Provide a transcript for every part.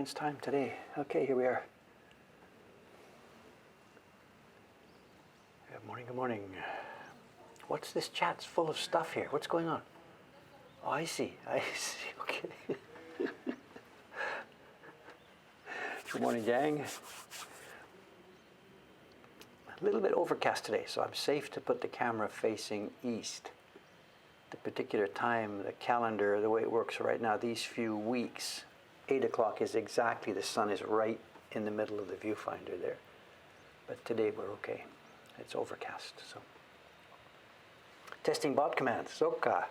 It's time today. Okay, here we are. Good morning, good morning. What's this chat's full of stuff here? What's going on? Oh, I see, okay. Good morning, gang. A little bit overcast today, so I'm safe to put the camera facing east. The particular time, the calendar, the way it works right now, these few weeks, 8 o'clock is exactly, the sun is right in the middle of the viewfinder there. But today we're okay. It's overcast, so. Testing bot commands, Soka.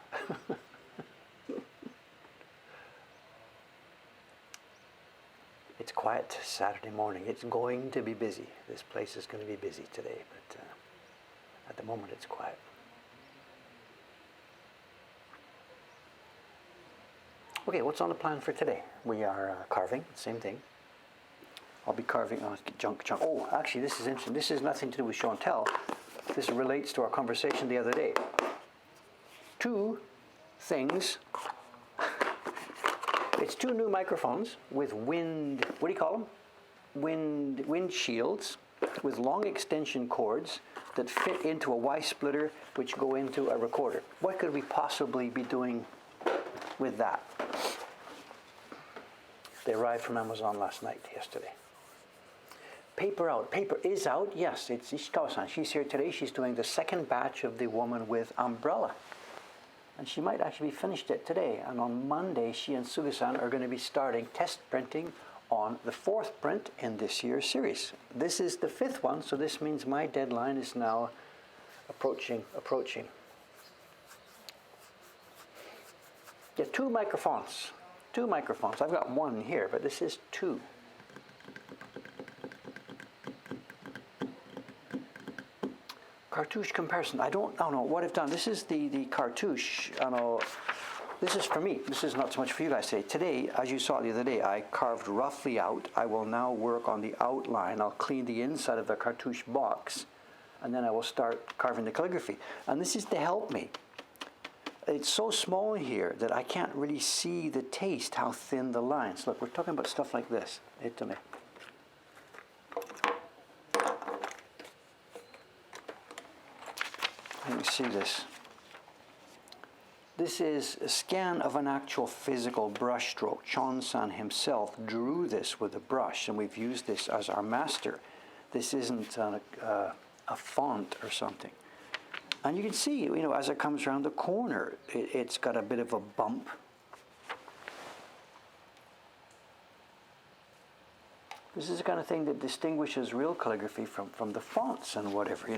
It's quiet Saturday morning. It's going to be busy. This place is going to be busy today, but at the moment it's quiet. Okay, what's on the plan for today? We are carving, same thing. I'll be carving junk. Oh, actually, this is interesting. This has nothing to do with show and tell. This relates to our conversation the other day. Two things. It's two new microphones with wind, what do you call them? Wind shields with long extension cords that fit into a Y splitter which go into a recorder. What could we possibly be doing with that? They arrived from Amazon yesterday. Paper out. Paper is out. Yes, it's Ishikawa-san. She's here today. She's doing the second batch of the woman with umbrella. And she might actually be finished it today. And on Monday, she and Suga-san are going to be starting test printing on the fourth print in this year's series. This is the fifth one, so this means my deadline is now approaching. Yeah, two microphones. I've got one here, but this is two. Cartouche comparison. I don't know what I've done. This is the cartouche. This is for me. This is not so much for you guys today. Today, as you saw the other day, I carved roughly out. I will now work on the outline. I'll clean the inside of the cartouche box, and then I will start carving the calligraphy. And this is to help me. It's so small here that I can't really see the taste, how thin the lines. Look, we're talking about stuff like this. Let me see this. This is a scan of an actual physical brush stroke. Chon-san himself drew this with a brush, and we've used this as our master. This isn't a font or something. And you can see, as it comes around the corner, it's got a bit of a bump. This is the kind of thing that distinguishes real calligraphy from the fonts and whatever,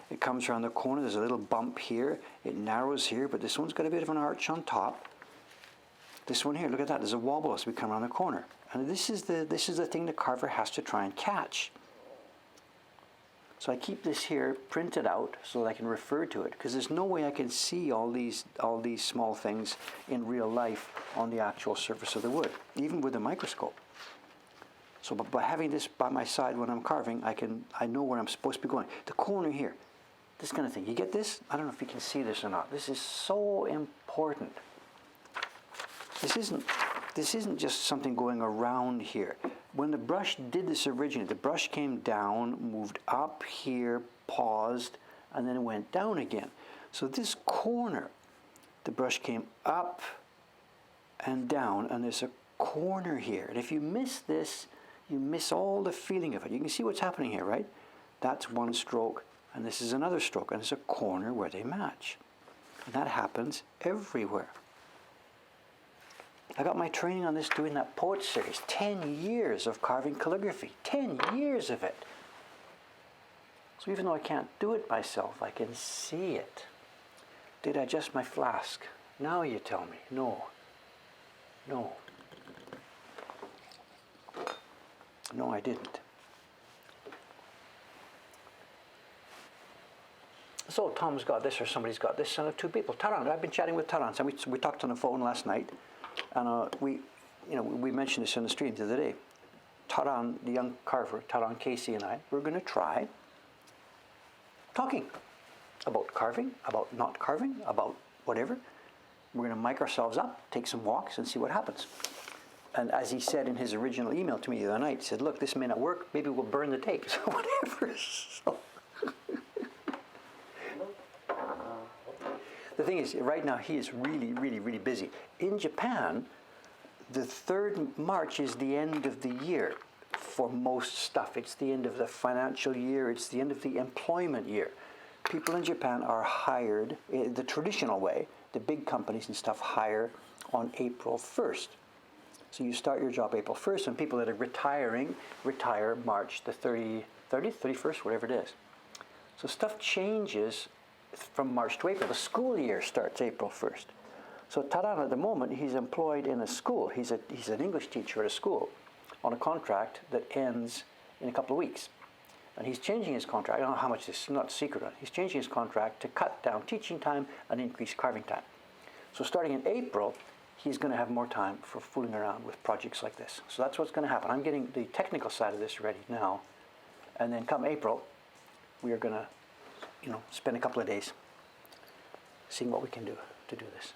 It comes around the corner, there's a little bump here, it narrows here, but this one's got a bit of an arch on top. This one here, look at that, there's a wobble as we come around the corner. And this is the thing the carver has to try and catch. So I keep this here printed out so that I can refer to it, because there's no way I can see all these small things in real life on the actual surface of the wood, even with a microscope. So by having this by my side when I'm carving, I know where I'm supposed to be going. The corner here, this kind of thing. You get this? I don't know if you can see this or not. This is so important. This isn't just something going around here. When the brush did this originally, the brush came down, moved up here, paused, and then it went down again. So this corner, the brush came up and down, and there's a corner here. And if you miss this, you miss all the feeling of it. You can see what's happening here, right? That's one stroke, and this is another stroke, and there's a corner where they match. And that happens everywhere. I got my training on this doing that poet series. 10 years of carving calligraphy. 10 years of it. So even though I can't do it myself, I can see it. Did I adjust my flask? Now you tell me. No. No, I didn't. So Tom's got this or somebody's got this, and two people. Taran, I've been chatting with Taran. So we talked on the phone last night. And we mentioned this in the stream the other day. Taran, the young carver, Taran Casey and I, we're going to try talking about carving, about not carving, about whatever. We're going to mic ourselves up, take some walks, and see what happens. And as he said in his original email to me the other night, he said, look, this may not work, maybe we'll burn the tapes, whatever. So the thing is, right now he is really, really, really busy. In Japan, the 3rd March is the end of the year for most stuff. It's the end of the financial year, it's the end of the employment year. People in Japan are hired the traditional way. The big companies and stuff hire on April 1st. So you start your job April 1st, and people that are retiring retire March the 30th, 31st, whatever it is. So stuff changes from March to April. The school year starts April 1st. So Taran, at the moment, he's employed in a school. He's an English teacher at a school on a contract that ends in a couple of weeks. And he's changing his contract. I don't know how much this is, not a secret. He's changing his contract to cut down teaching time and increase carving time. So starting in April, he's going to have more time for fooling around with projects like this. So that's what's going to happen. I'm getting the technical side of this ready now. And then come April, we are going to, spend a couple of days seeing what we can do to do this.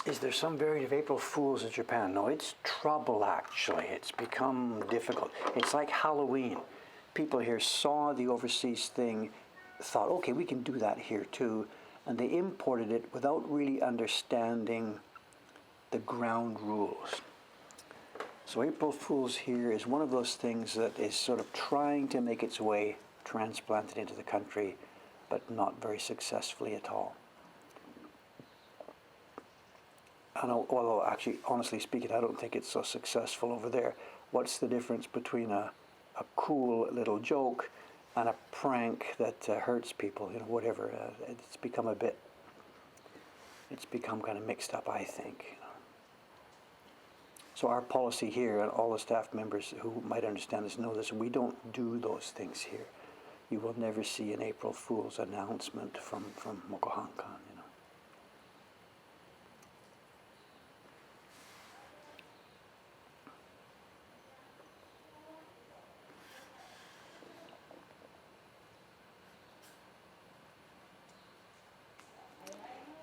Is there some variant of April Fools in Japan? No, it's trouble actually. It's become difficult. It's like Halloween. People here saw the overseas thing, thought, okay, we can do that here too, and they imported it without really understanding the ground rules. So April Fools here is one of those things that is sort of trying to make its way transplanted into the country, but not very successfully at all. Although actually, honestly speaking, I don't think it's so successful over there. What's the difference between a cool little joke and a prank that hurts people, whatever? It's become kind of mixed up, I think. So our policy here, and all the staff members who might understand this know this, we don't do those things here. You will never see an April Fool's announcement from Mokuhankan,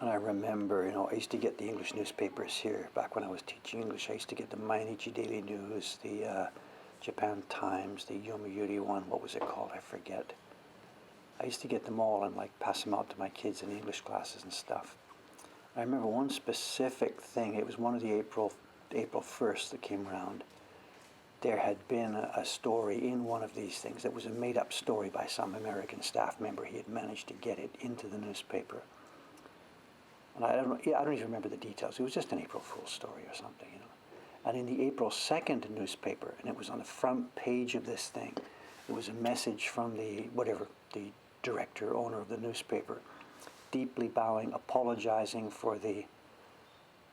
And I remember, I used to get the English newspapers here back when I was teaching English. I used to get the Mainichi Daily News, the Japan Times, the Yomiuri one. What was it called? I forget. I used to get them all and pass them out to my kids in English classes and stuff. I remember one specific thing. It was one of the April 1st that came around. There had been a story in one of these things that was a made-up story by some American staff member. He had managed to get it into the newspaper. And I don't even remember the details. It was just an April Fool's story or something, And in the April 2nd newspaper, and it was on the front page of this thing, it was a message from the director, owner of the newspaper, deeply bowing, apologizing for the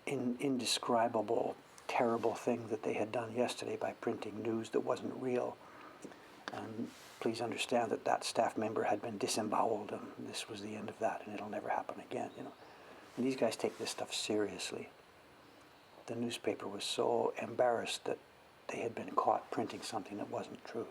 indescribable, terrible thing that they had done yesterday by printing news that wasn't real. And please understand that staff member had been disemboweled, and this was the end of that, and it'll never happen again, And these guys take this stuff seriously. The newspaper was so embarrassed that they had been caught printing something that wasn't true,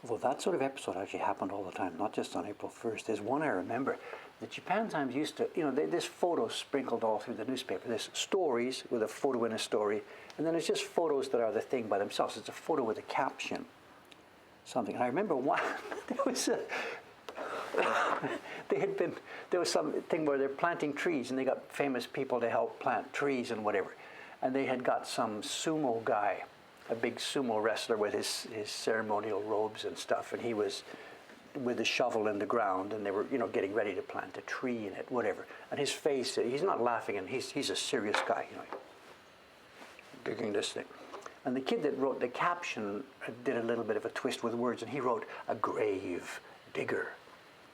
Well, that sort of episode actually happened all the time, not just on April 1st. There's one I remember. The Japan Times used to, there's photos sprinkled all through the newspaper. There's stories with a photo in a story, and then there's just photos that are the thing by themselves. It's a photo with a caption, something. And I remember one, there was some thing where they're planting trees, and they got famous people to help plant trees and whatever. And they had got some sumo guy, a big sumo wrestler with his ceremonial robes and stuff, and he was with a shovel in the ground, and they were getting ready to plant a tree in it, whatever. And his face, he's not laughing, and he's a serious guy, digging this thing. And the kid that wrote the caption did a little bit of a twist with words, and he wrote a grave digger.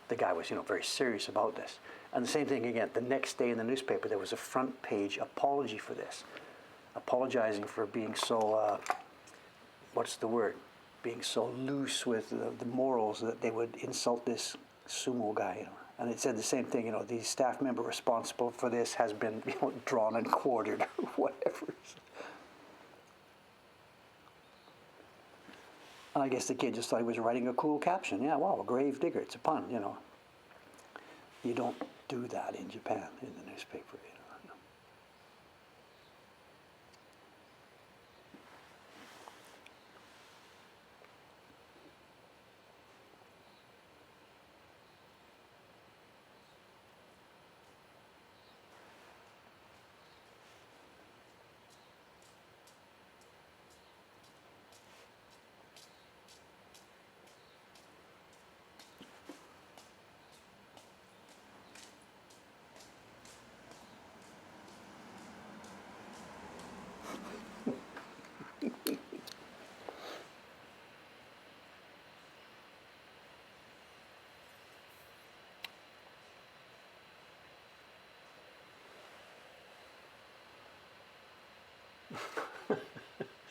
The guy was very serious about this. And the same thing again, the next day in the newspaper there was a front page apology for this, apologizing for being so being so loose with the morals that they would insult this sumo guy, you know. And it said the same thing, you know, the staff member responsible for this has been, you know, drawn and quartered or whatever. And I guess the kid just thought he was writing a cool caption. Yeah, wow, a grave digger, it's a pun, you know. You don't do that in Japan in the newspaper, you know.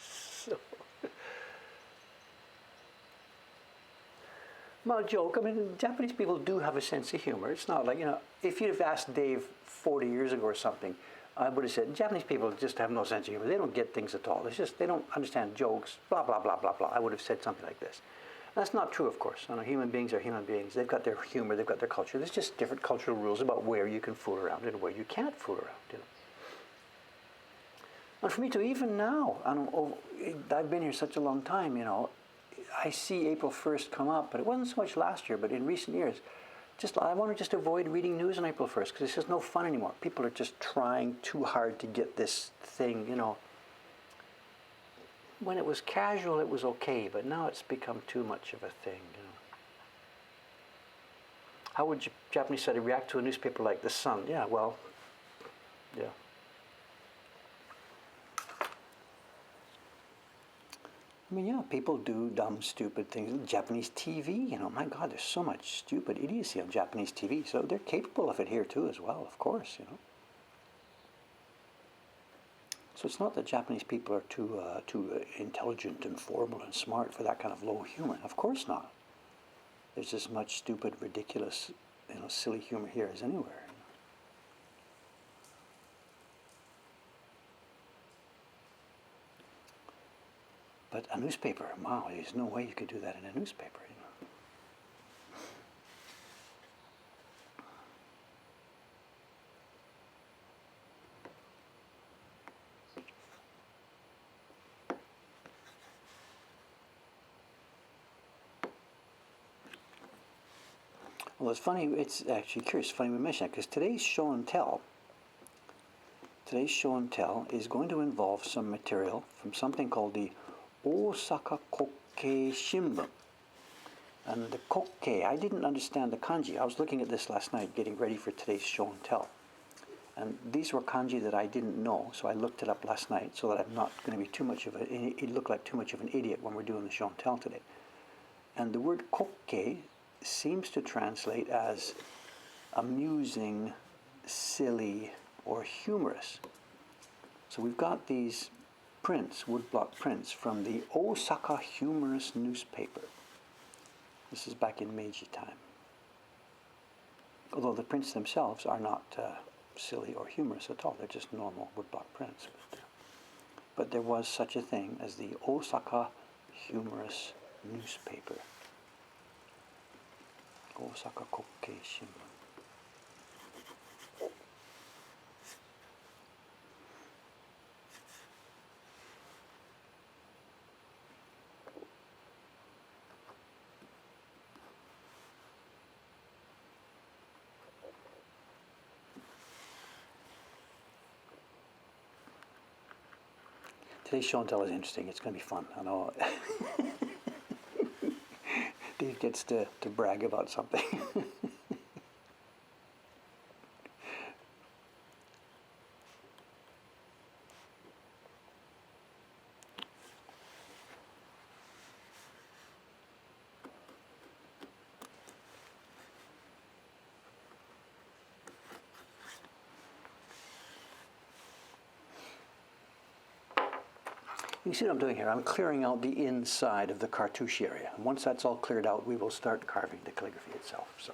So, well, joke. I mean, Japanese people do have a sense of humor. It's not like, you know, if you'd have asked Dave 40 years ago or something, I would have said, Japanese people just have no sense of humor. They don't get things at all. It's just, they don't understand jokes, blah, blah, blah, blah, blah. I would have said something like this. That's not true, of course. You know, human beings are human beings. They've got their humor, they've got their culture. There's just different cultural rules about where you can fool around and where you can't fool around, you know. And for me too, even now, I've been here such a long time, you know, I see April 1st come up, but it wasn't so much last year, but in recent years, I want to just avoid reading news on April 1st because it's just no fun anymore. People are just trying too hard to get this thing, you know. When it was casual, it was okay, but now it's become too much of a thing, you know. How would Japanese society react to a newspaper like The Sun? Yeah, well, yeah. I mean, yeah, people do dumb, stupid things. Japanese TV, you know, my God, there's so much stupid idiocy on Japanese TV. So they're capable of it here too as well, of course, you know. So it's not that Japanese people are too intelligent and formal and smart for that kind of low humor. Of course not. There's as much stupid, ridiculous, you know, silly humor here as anywhere. But a newspaper, wow, there's no way you could do that in a newspaper, you know. Well, it's funny, it's actually curious, funny we mention that, because today's show and tell is going to involve some material from something called the Osaka Kokkei Shimbun. And the Kokkei, I didn't understand the kanji. I was looking at this last night, getting ready for today's show and tell. And these were kanji that I didn't know, so I looked it up last night so that I'm not going to be too much of it look like too much of an idiot when we're doing the show and tell today. And the word Kokkei seems to translate as amusing, silly, or humorous. So we've got these prints, woodblock prints, from the Osaka Humorous newspaper. This is back in Meiji time. Although the prints themselves are not silly or humorous at all, they're just normal woodblock prints. But there was such a thing as the Osaka Humorous newspaper. Osaka Kokkei Shimbun. Today's show and tell is interesting. It's going to be fun. I know. Dave gets to brag about something. You see what I'm doing here? I'm clearing out the inside of the cartouche area. And once that's all cleared out, we will start carving the calligraphy itself. So.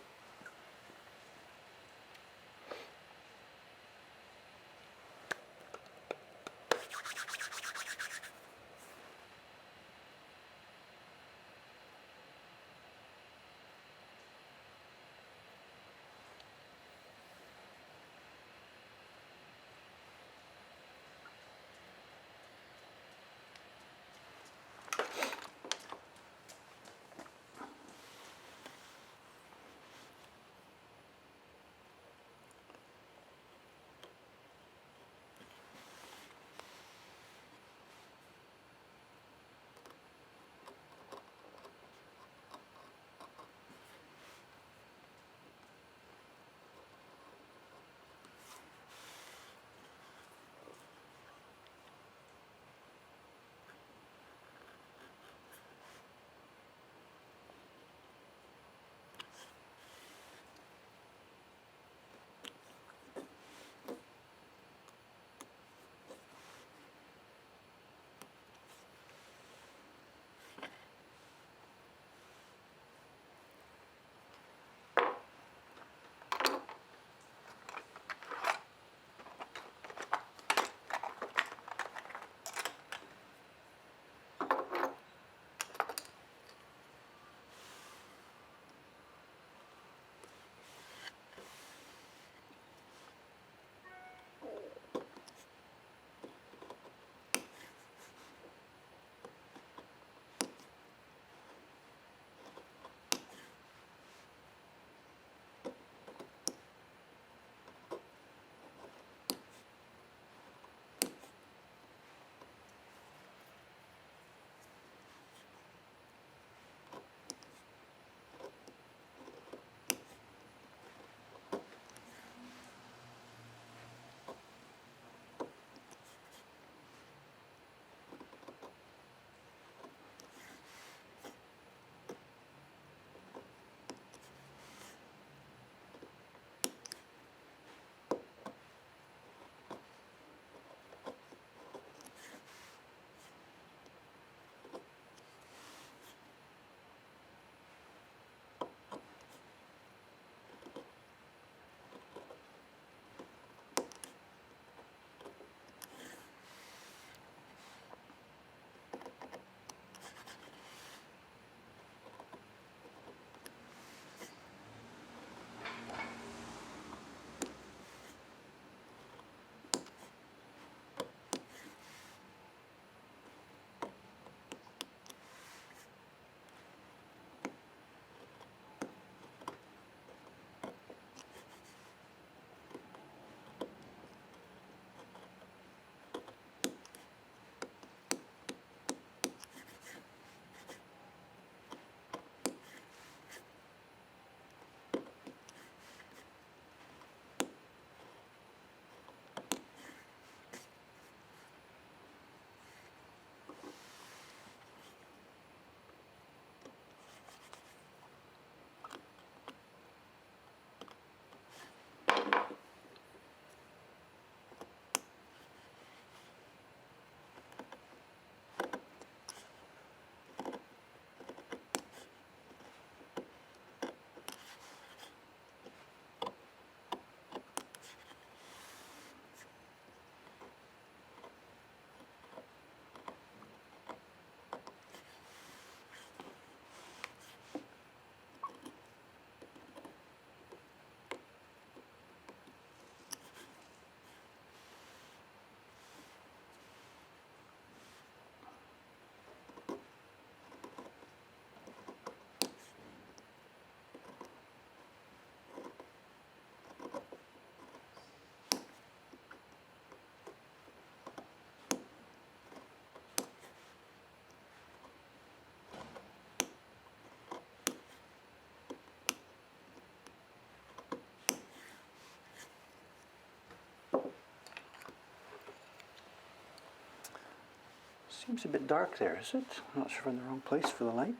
Seems a bit dark there, is it? I'm not sure if I'm in the wrong place for the light.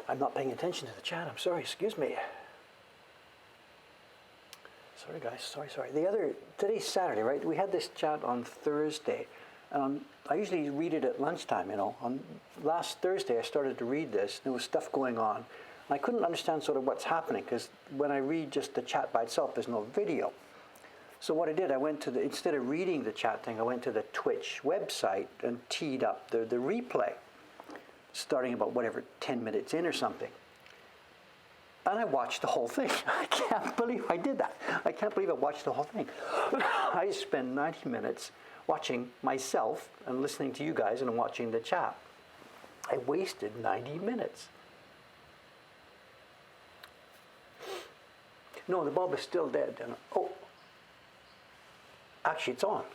I'm not paying attention to the chat. I'm sorry. Excuse me. Sorry, guys. Sorry. Today's Saturday, right? We had this chat on Thursday. I usually read it at lunchtime, you know. On last Thursday, I started to read this. There was stuff going on. And I couldn't understand sort of what's happening because when I read just the chat by itself, there's no video. So what I did, I went to instead of reading the chat thing, I went to the Twitch website and teed up the replay, starting about whatever, 10 minutes in or something. And I watched the whole thing. I can't believe I did that. I can't believe I watched the whole thing. I spent 90 minutes watching myself and listening to you guys and watching the chat. I wasted 90 minutes. No, the bulb is still dead. And, oh, actually it's on.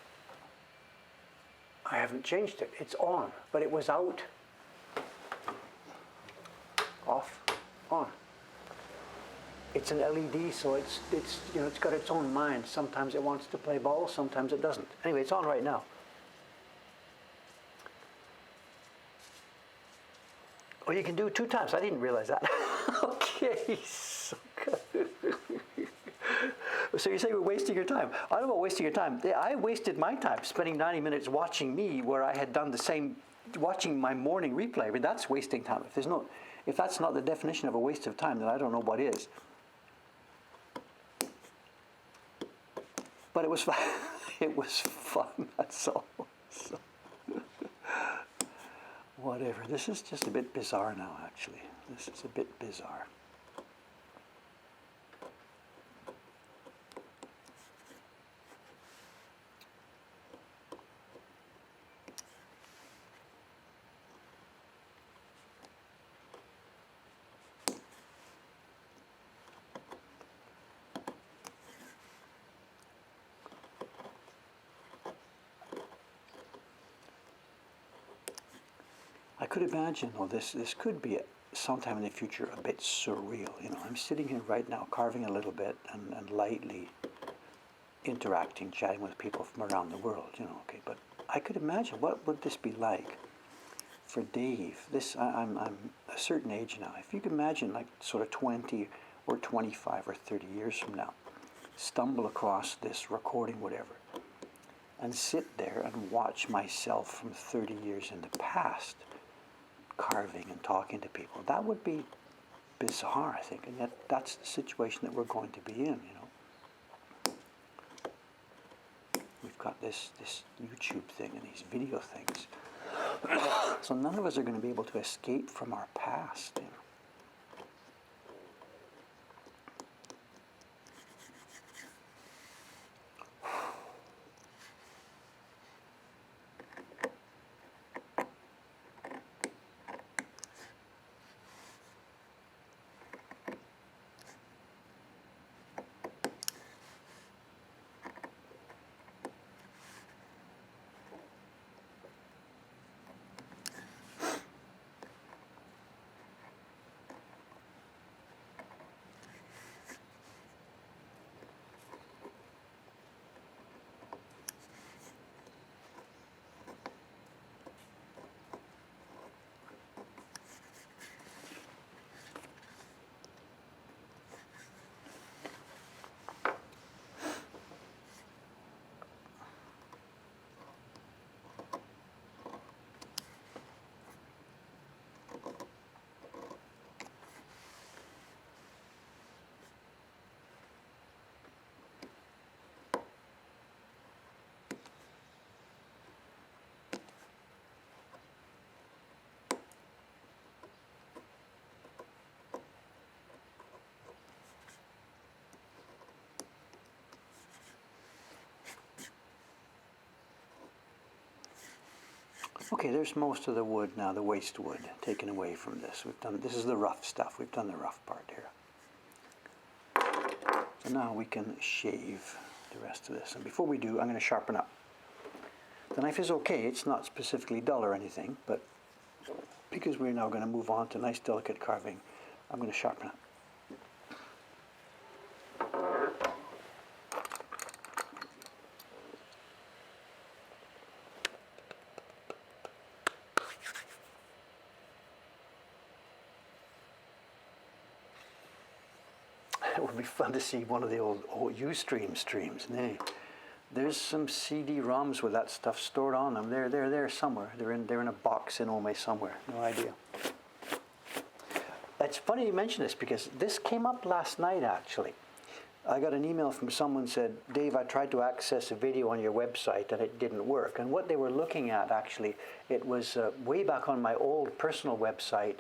I haven't changed it. It's on, but it was out. Off, on. It's an LED, so it's you know, it's got its own mind. Sometimes it wants to play ball, sometimes it doesn't. Anyway, it's on right now. Oh, you can do it 2 times. I didn't realize that. Okay, so good. So you're saying we're wasting your time. I don't know about wasting your time. I wasted my time spending 90 minutes watching me where I had done the same, watching my morning replay. I mean, that's wasting time. If that's not the definition of a waste of time, then I don't know what is. But it was fun. It was fun, that's all. So, whatever. This is just a bit bizarre now, actually. This is a bit bizarre. I could imagine, though, this could be sometime in the future a bit surreal. You know, I'm sitting here right now carving a little bit and lightly interacting, chatting with people from around the world, you know, okay, but I could imagine what would this be like for Dave. I'm a certain age now. If you can imagine, like, sort of 20 or 25 or 30 years from now, stumble across this recording, whatever, and sit there and watch myself from 30 years in the past carving and talking to people. That would be bizarre, I think, and yet that's the situation that we're going to be in, you know. We've got this YouTube thing and these video things. So none of us are going to be able to escape from our past, you know. Okay, there's most of the wood now, the waste wood, taken away from this. This is the rough stuff. We've done the rough part here. So now we can shave. the rest of this. And before we do, I'm going to sharpen up. The knife is okay, it's not specifically dull or anything, but because we're now going to move on to nice delicate carving, I'm going to sharpen up. It would be fun to see one of the old Ustream streams. Nay, there's some CD-ROMs with that stuff stored on them. They're there somewhere. They're in a box in Ome somewhere. No idea. It's funny you mention this because this came up last night actually. I got an email from someone said, Dave, I tried to access a video on your website and it didn't work. And what they were looking at actually, it was way back on my old personal website.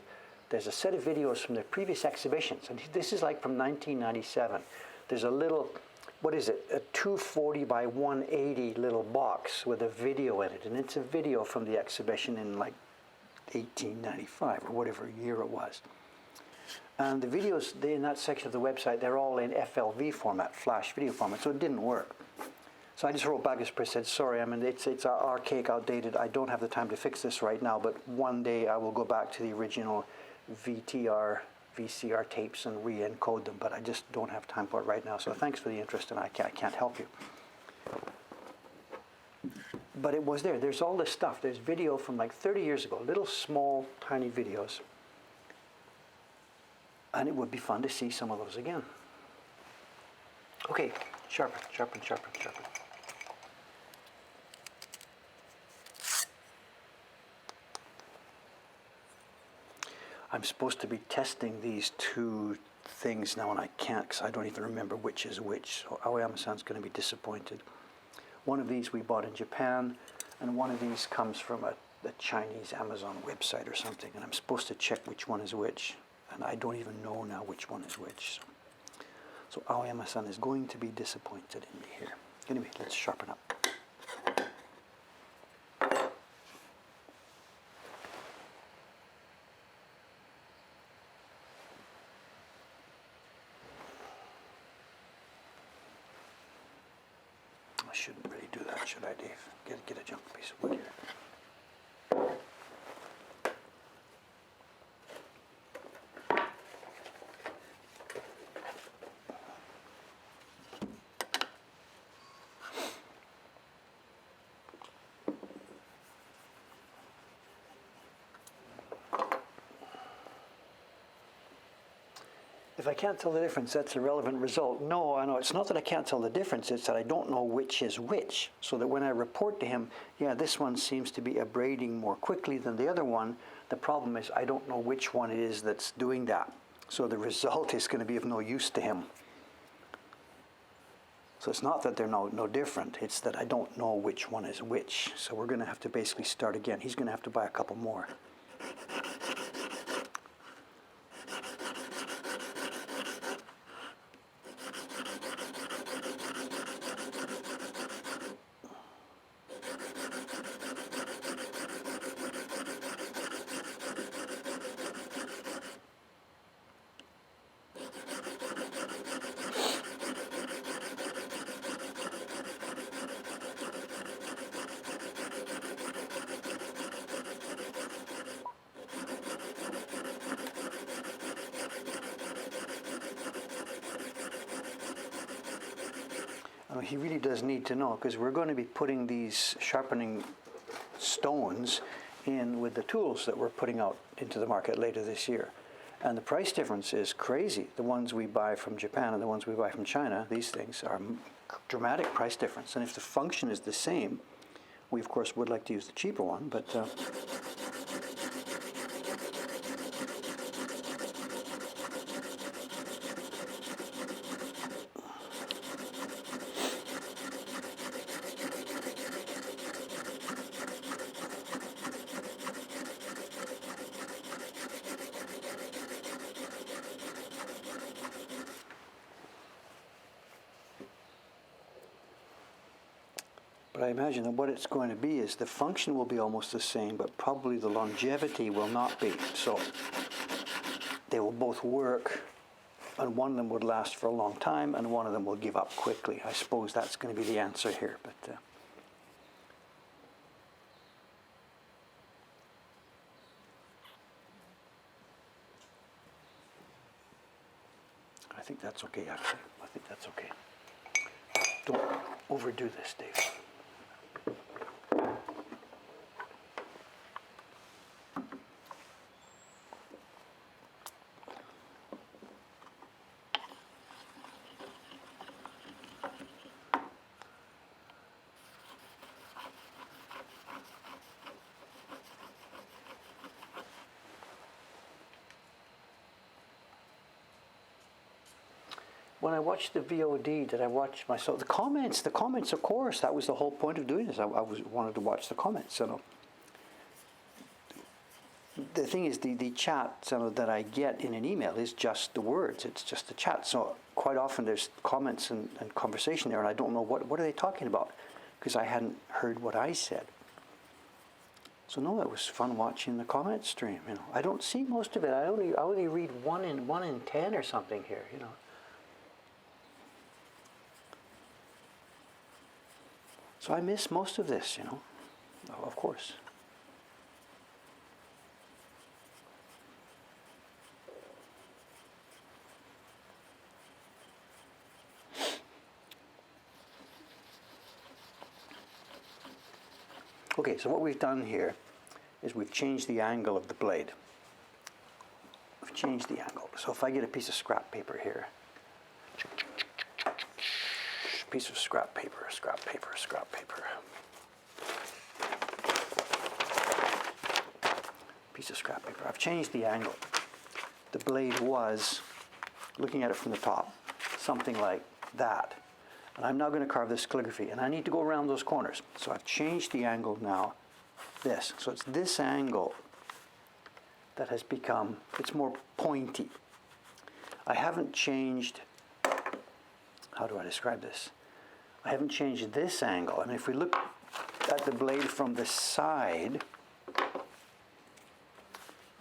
There's a set of videos from the previous exhibitions, and this is like from 1997. There's a little, what is it, a 240 by 180 little box with a video in it, and it's a video from the exhibition in like 1895 or whatever year it was. And the videos in that section of the website, they're all in FLV format, flash video format, so it didn't work. So I just wrote back and said, sorry, I mean, it's archaic, outdated. I don't have the time to fix this right now, but one day I will go back to the original VCR tapes and re-encode them, but I just don't have time for it right now. So thanks for the interest, and I can't help you. But it was there. There's all this stuff. There's video from like 30 years ago, little small, tiny videos. And it would be fun to see some of those again. Okay, sharpen, sharpen, sharpen, sharpen. I'm supposed to be testing these two things now, and I can't because I don't even remember which is which. So Aoyama-san's going to be disappointed. One of these we bought in Japan, and one of these comes from the Chinese Amazon website or something, and I'm supposed to check which one is which, and I don't even know now which one is which. So Aoyama-san is going to be disappointed in me here. Anyway, let's sharpen up. I shouldn't really do that, should I, Dave? Get a junk piece of wood here. If I can't tell the difference, that's a relevant result. No, I know. It's not that I can't tell the difference. It's that I don't know which is which. So that when I report to him, yeah, this one seems to be abrading more quickly than the other one, the problem is I don't know which one it is that's doing that. So the result is going to be of no use to him. So it's not that they're no different. It's that I don't know which one is which. So we're going to have to basically start again. He's going to have to buy a couple more. He really does need to know, because we're going to be putting these sharpening stones in with the tools that we're putting out into the market later this year. And the price difference is crazy. The ones we buy from Japan and the ones we buy from China, these things are dramatic price difference. And if the function is the same, we of course would like to use the cheaper one, but I imagine that what it's going to be is the function will be almost the same, but probably the longevity will not be. So they will both work and one of them would last for a long time, and one of them will give up quickly. I suppose that's going to be the answer here. But I think that's okay, actually. I think that's okay. Don't overdo this, Dave. When I watched the VOD, did I watch myself? The comments, of course. That was the whole point of doing this. I wanted to watch the comments. So the thing is, the chat that I get in an email is just the words. It's just the chat. So quite often there's comments and conversation there, and I don't know what are they talking about, because I hadn't heard what I said. So no, it was fun watching the comment stream. You know, I don't see most of it. I only read one in 10 or something here. You know. So I miss most of this, you know, of course. Okay, so what we've done here is we've changed the angle of the blade. We've changed the angle. So if I get a piece of scrap paper here, piece of scrap paper, scrap paper, scrap paper. Piece of scrap paper. I've changed the angle. The blade was, looking at it from the top, something like that. And I'm now going to carve this calligraphy, and I need to go around those corners. So I've changed the angle now, this. So it's this angle that has become, it's more pointy. I haven't changed, how do I describe this? I haven't changed this angle. I mean, if we look at the blade from the side,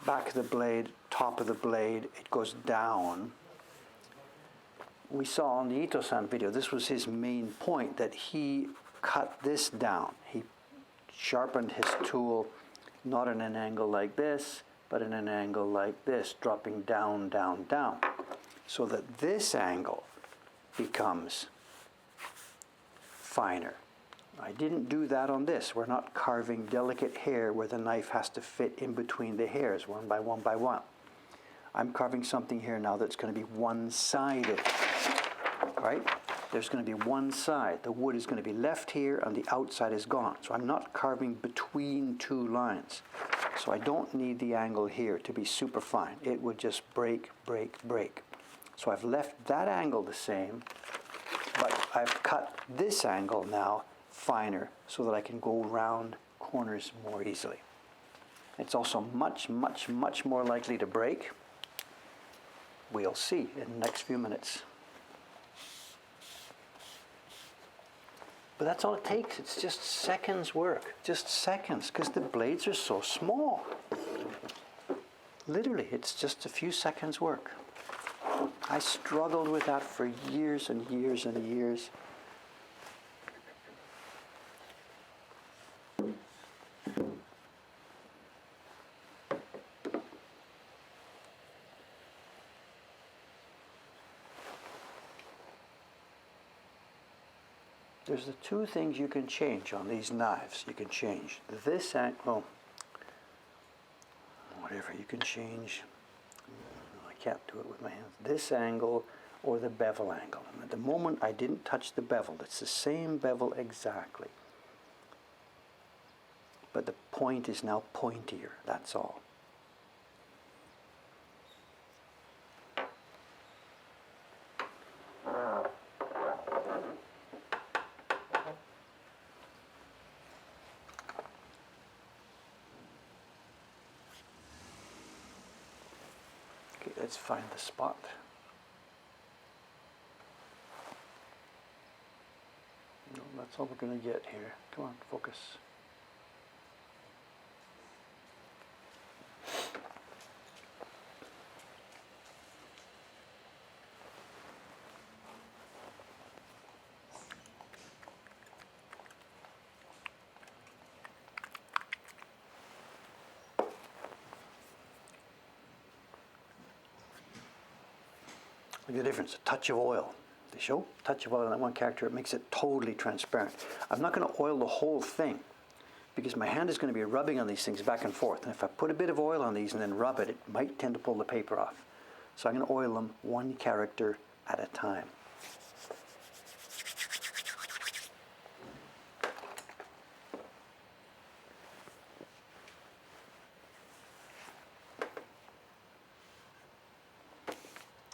back of the blade, top of the blade, it goes down. We saw on the Ito-san video, this was his main point, that he cut this down. He sharpened his tool not in an angle like this, but in an angle like this, dropping down, down, down, so that this angle becomes finer. I didn't do that on this. We're not carving delicate hair where the knife has to fit in between the hairs, one by one by one. I'm carving something here now that's going to be one-sided, right? There's going to be one side. The wood is going to be left here and the outside is gone. So I'm not carving between two lines. So I don't need the angle here to be super fine. It would just break, break, break. So I've left that angle the same, but I've cut this angle now finer so that I can go around corners more easily. It's also much, much, much more likely to break. We'll see in the next few minutes. But that's all it takes. It's just seconds work. Just seconds, because the blades are so small. Literally, it's just a few seconds work. I struggled with that for years and years and years. There's the two things you can change on these knives. You can change this angle, whatever, you can change, I can't do it with my hands, this angle or the bevel angle. And at the moment I didn't touch the bevel. It's the same bevel exactly. But the point is now pointier, that's all. Let's find the spot. No, that's all we're going to get here. Come on, focus. Look at the difference, a touch of oil. They show touch of oil on that one character, it makes it totally transparent. I'm not going to oil the whole thing because my hand is going to be rubbing on these things back and forth. And if I put a bit of oil on these and then rub it, it might tend to pull the paper off. So I'm going to oil them one character at a time.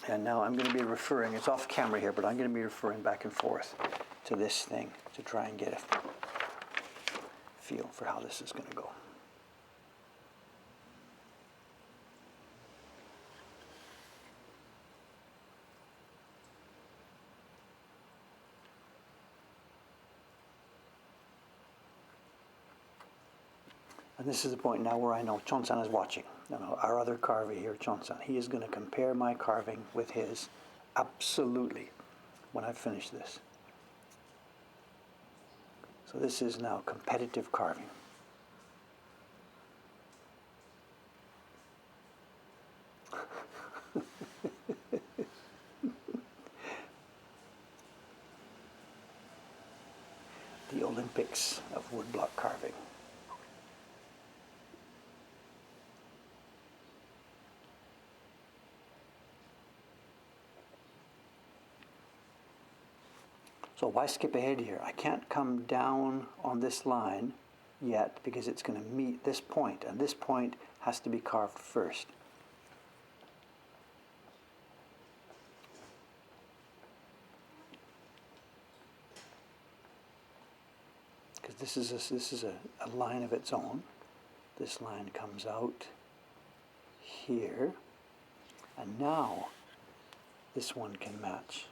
And now I'm going to be referring, it's off camera here, but I'm going to be referring back and forth to this thing to try and get a feel for how this is going to go. And this is the point now where I know Chon-san is watching. Now, our other carver here, Chon-san, he is going to compare my carving with his absolutely when I finish this. So this is now competitive carving. The Olympics of woodblock carving. So why skip ahead here? I can't come down on this line yet because it's going to meet this point, and this point has to be carved first. Because this is a line of its own. This line comes out here, and now this one can match.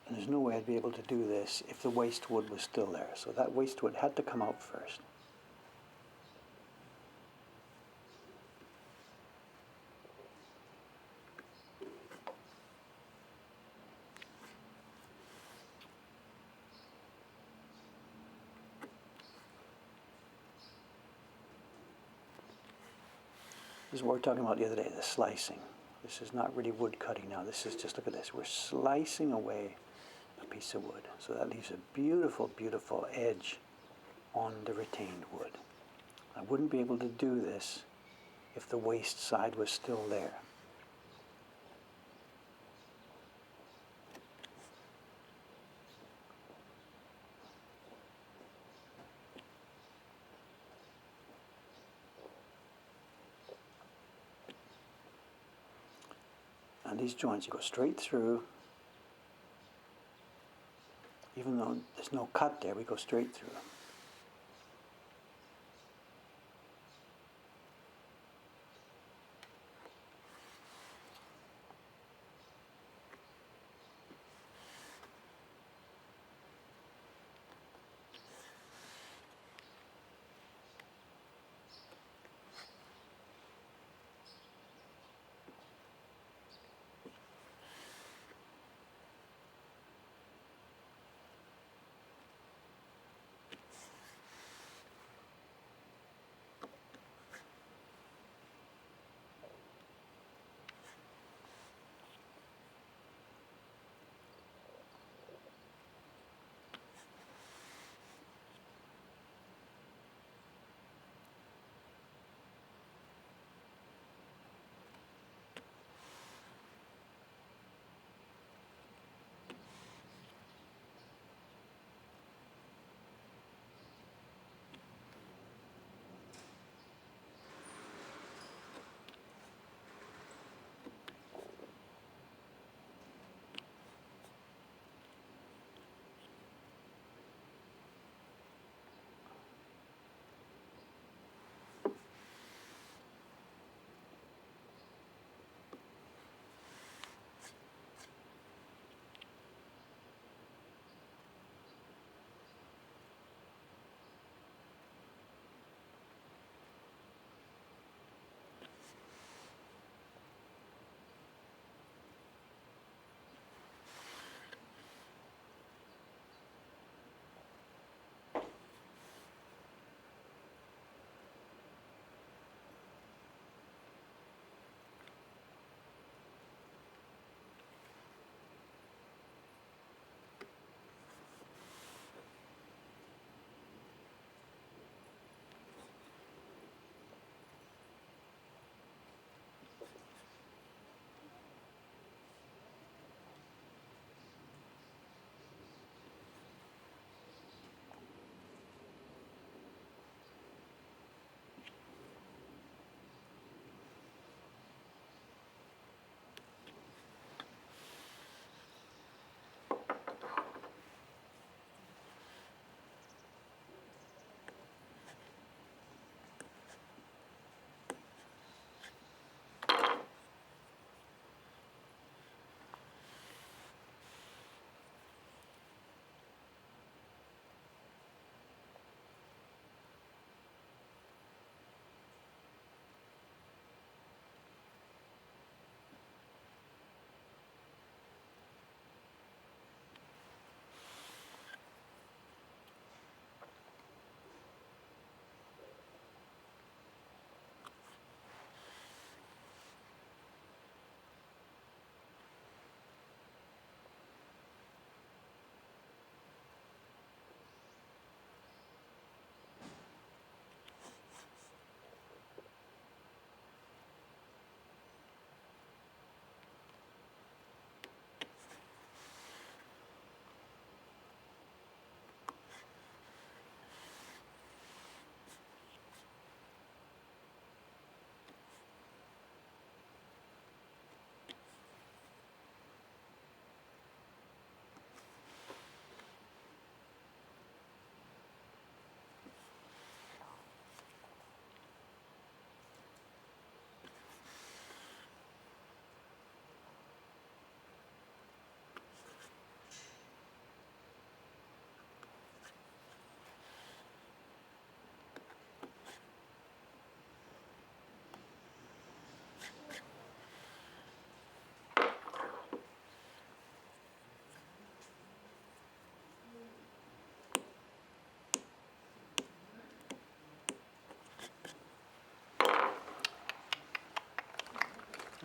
And there's no way I'd be able to do this if the waste wood was still there. So that waste wood had to come out first. This is what we were talking about the other day, the slicing. This is not really wood cutting now. This is just, look at this. We're slicing away a piece of wood. So that leaves a beautiful, beautiful edge on the retained wood. I wouldn't be able to do this if the waste side was still there. And these joints, you go straight through. Even though there's no cut there, we go straight through.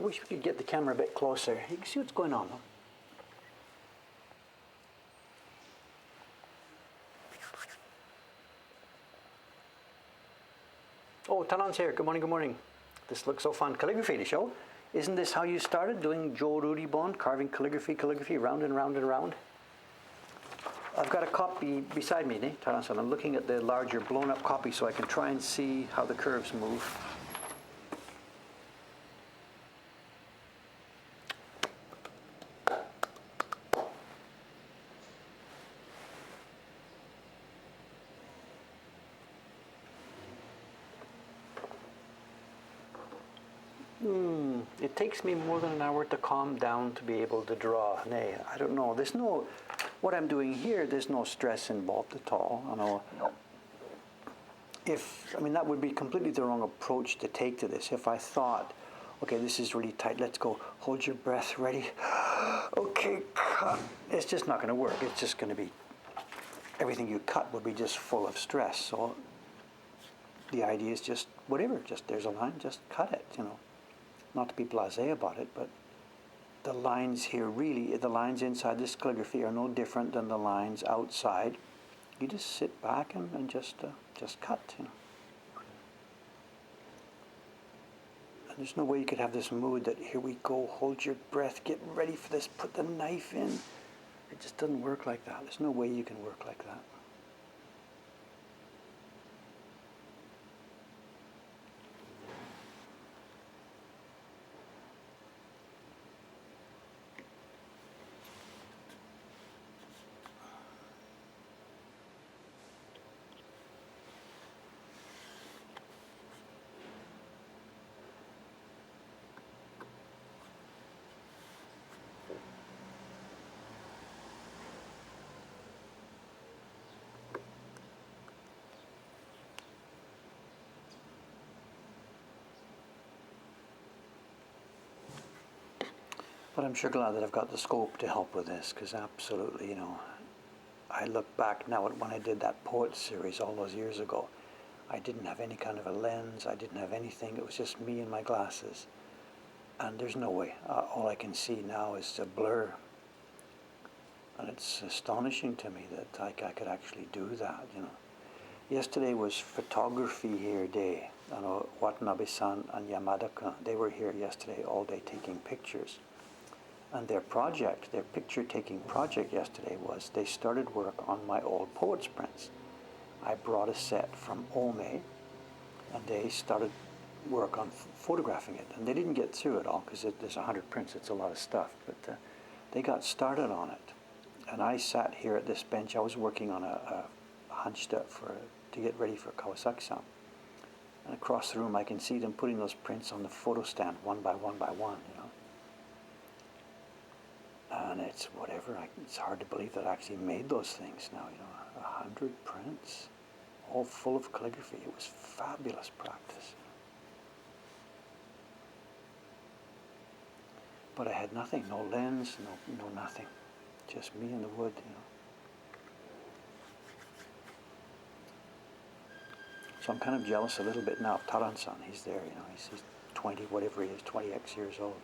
I wish we could get the camera a bit closer. You can see what's going on though. Oh, Taran's here. Good morning, good morning. This looks so fun. Calligraphy to show. Isn't this how you started doing Joe Rudibond, carving calligraphy, round and round and round? I've got a copy beside me, Taran, so I'm looking at the larger blown up copy so I can try and see how the curves move. It takes me more than an hour to calm down to be able to draw. Nay, I don't know. There's no, what I'm doing here, there's no stress involved at all. I know. That would be completely the wrong approach to take to this. If I thought, okay, this is really tight, let's go, hold your breath, ready? Okay, cut. It's just not going to work. It's just going to be, everything you cut will be just full of stress. So the idea is just whatever, just there's a line, just cut it, Not to be blasé about it, but the lines here really, the lines inside this calligraphy are no different than the lines outside. You just sit back and just cut, And there's no way you could have this mood that here we go, hold your breath, get ready for this, put the knife in. It just doesn't work like that. There's no way you can work like that. But I'm sure glad that I've got the scope to help with this, because absolutely, I look back now at when I did that Poets series all those years ago. I didn't have any kind of a lens. I didn't have anything. It was just me and my glasses. And there's no way. All I can see now is a blur. And it's astonishing to me that I could actually do that, Yesterday was photography here day. Watanabe-san and Yamada-kun, they were here yesterday all day taking pictures. And their picture-taking project yesterday was they started work on my old poets prints. I brought a set from Ome, and they started work on photographing it. And they didn't get through it all because there's 100 prints. It's a lot of stuff. But they got started on it. And I sat here at this bench. I was working on a hunched up to get ready for Kawasaki-san. And across the room, I can see them putting those prints on the photo stand one by one by one, And it's whatever. It's hard to believe that I actually made those things now, 100 prints, all full of calligraphy. It was fabulous practice. But I had nothing, no lens, no nothing. Just me in the wood, So I'm kind of jealous a little bit now of Taran-san. He's there, he's 20, whatever he is, 20x years old,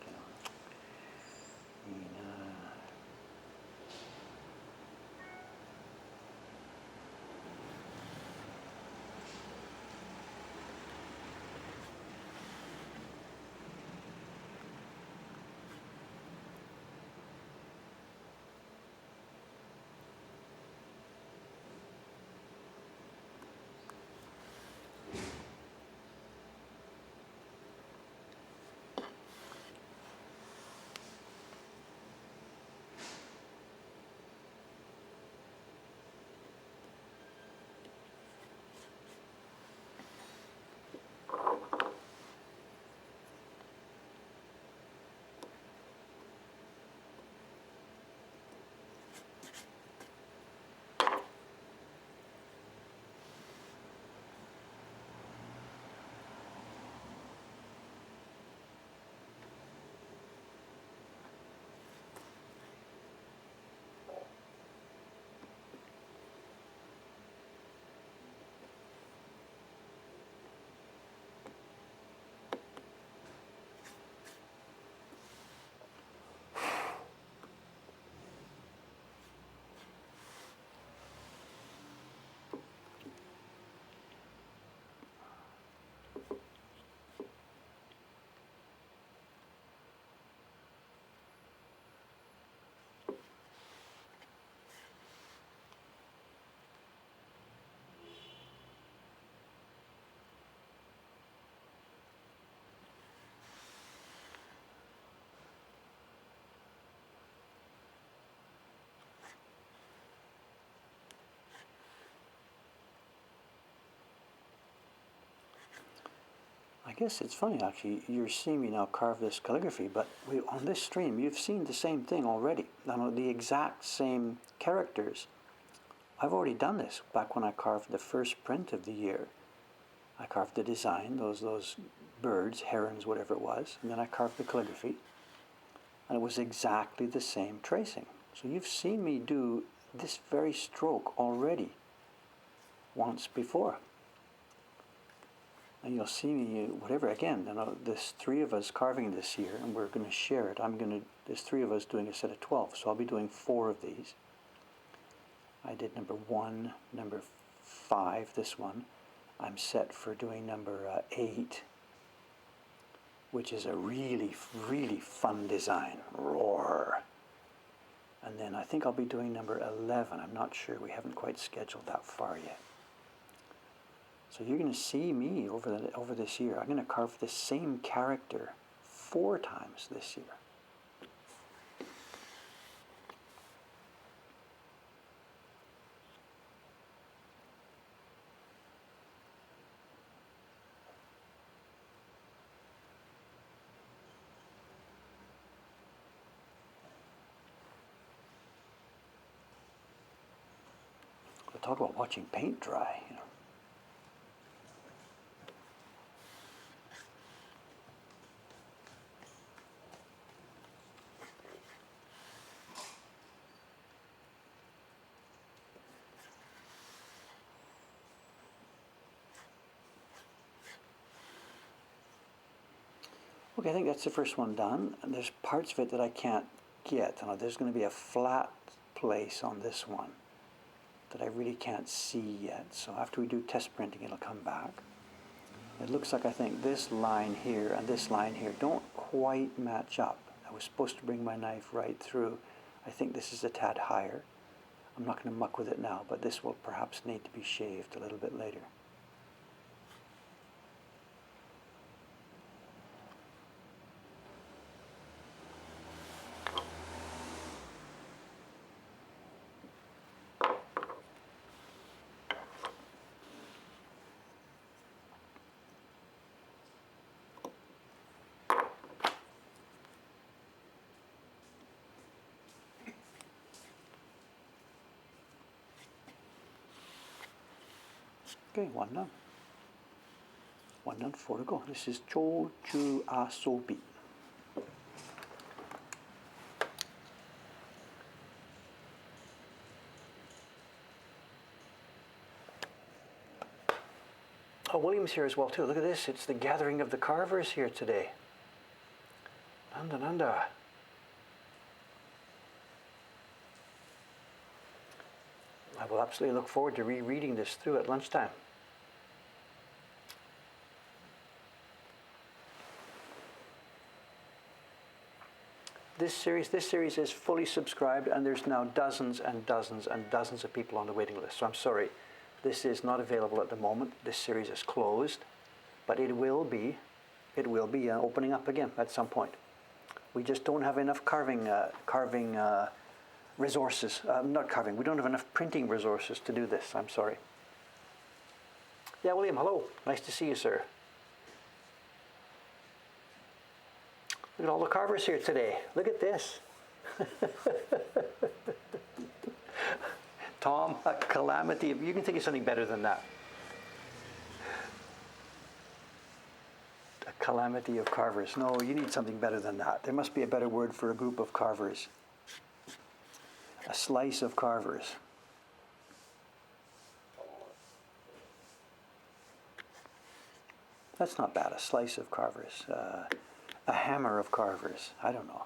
guess it's funny actually, you're seeing me now carve this calligraphy, but on this stream you've seen the same thing already. Now, the exact same characters. I've already done this back when I carved the first print of the year. I carved the design, those birds, herons, whatever it was, and then I carved the calligraphy, and it was exactly the same tracing. So you've seen me do this very stroke already once before. And you'll see me, whatever, again, there's 3 of us carving this year, and we're going to share it. There's 3 of us doing a set of 12, so I'll be doing 4 of these. I did number 1, number 5, this one. I'm set for doing number 8, which is a really, really fun design. Roar! And then I think I'll be doing number 11. I'm not sure. We haven't quite scheduled that far yet. So you're going to see me over this year. I'm going to carve the same character 4 times this year. We'll talk about watching paint dry. Okay, I think that's the first one done. And there's parts of it that I can't get. There's going to be a flat place on this one that I really can't see yet. So after we do test printing, it'll come back. It looks like I think this line here and this line here don't quite match up. I was supposed to bring my knife right through. I think this is a tad higher. I'm not going to muck with it now, but this will perhaps need to be shaved a little bit later. Okay, 1 done. 1 done, 4 to go. This is Cho Ju Asobi. Oh, William's here as well too. Look at this. It's the gathering of the carvers here today. Nanda Nanda. I will absolutely look forward to rereading this through at lunchtime. This series is fully subscribed, and there's now dozens and dozens and dozens of people on the waiting list. So I'm sorry, this is not available at the moment. This series is closed, but it will be opening up again at some point. We just don't have enough carving resources. Not carving. We don't have enough printing resources to do this. I'm sorry. Yeah, William. Hello. Nice to see you, sir. Look at all the carvers here today. Look at this. Tom, a calamity. You can think of something better than that. A calamity of carvers. No, you need something better than that. There must be a better word for a group of carvers. A slice of carvers. That's not bad. A slice of carvers. A hammer of carvers. I don't know.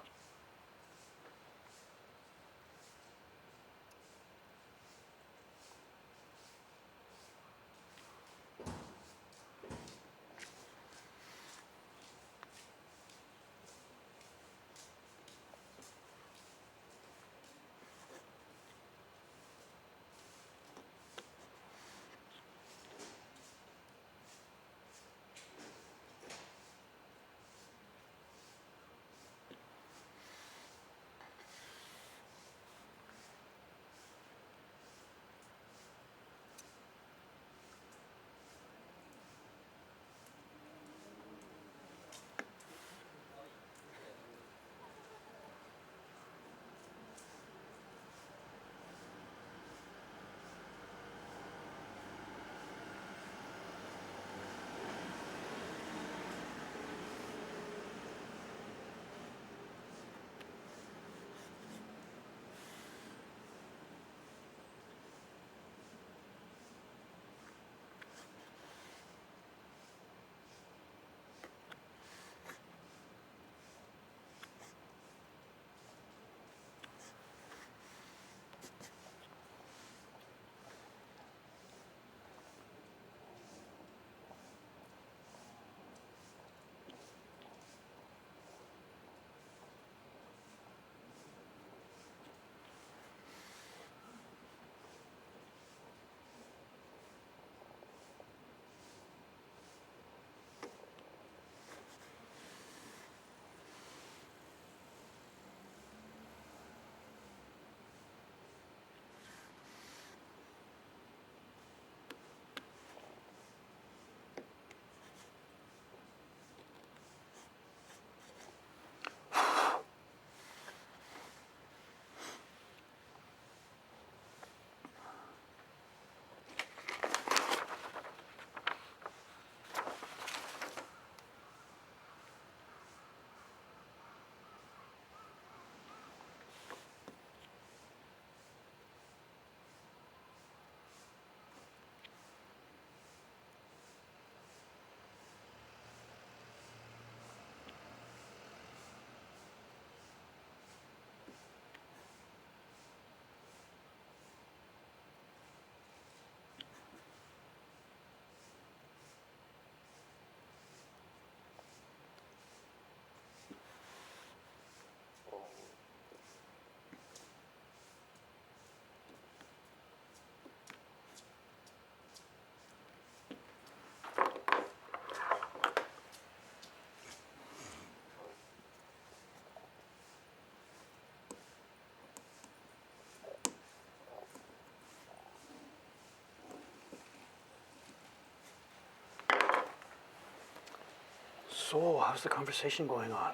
So, how's the conversation going on?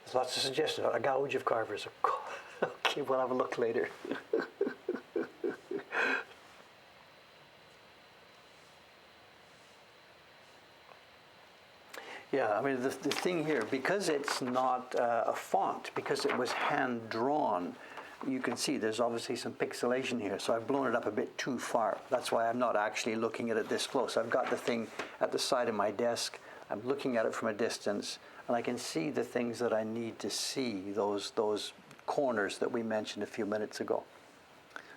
There's lots of suggestions. A gouge of Carver's. Okay, we'll have a look later. Yeah, I mean, the thing here, because it's not a font, because it was hand-drawn, you can see there's obviously some pixelation here, so I've blown it up a bit too far. That's why I'm not actually looking at it this close. I've got the thing at the side of my desk, I'm looking at it from a distance, and I can see the things that I need to see, those corners that we mentioned a few minutes ago.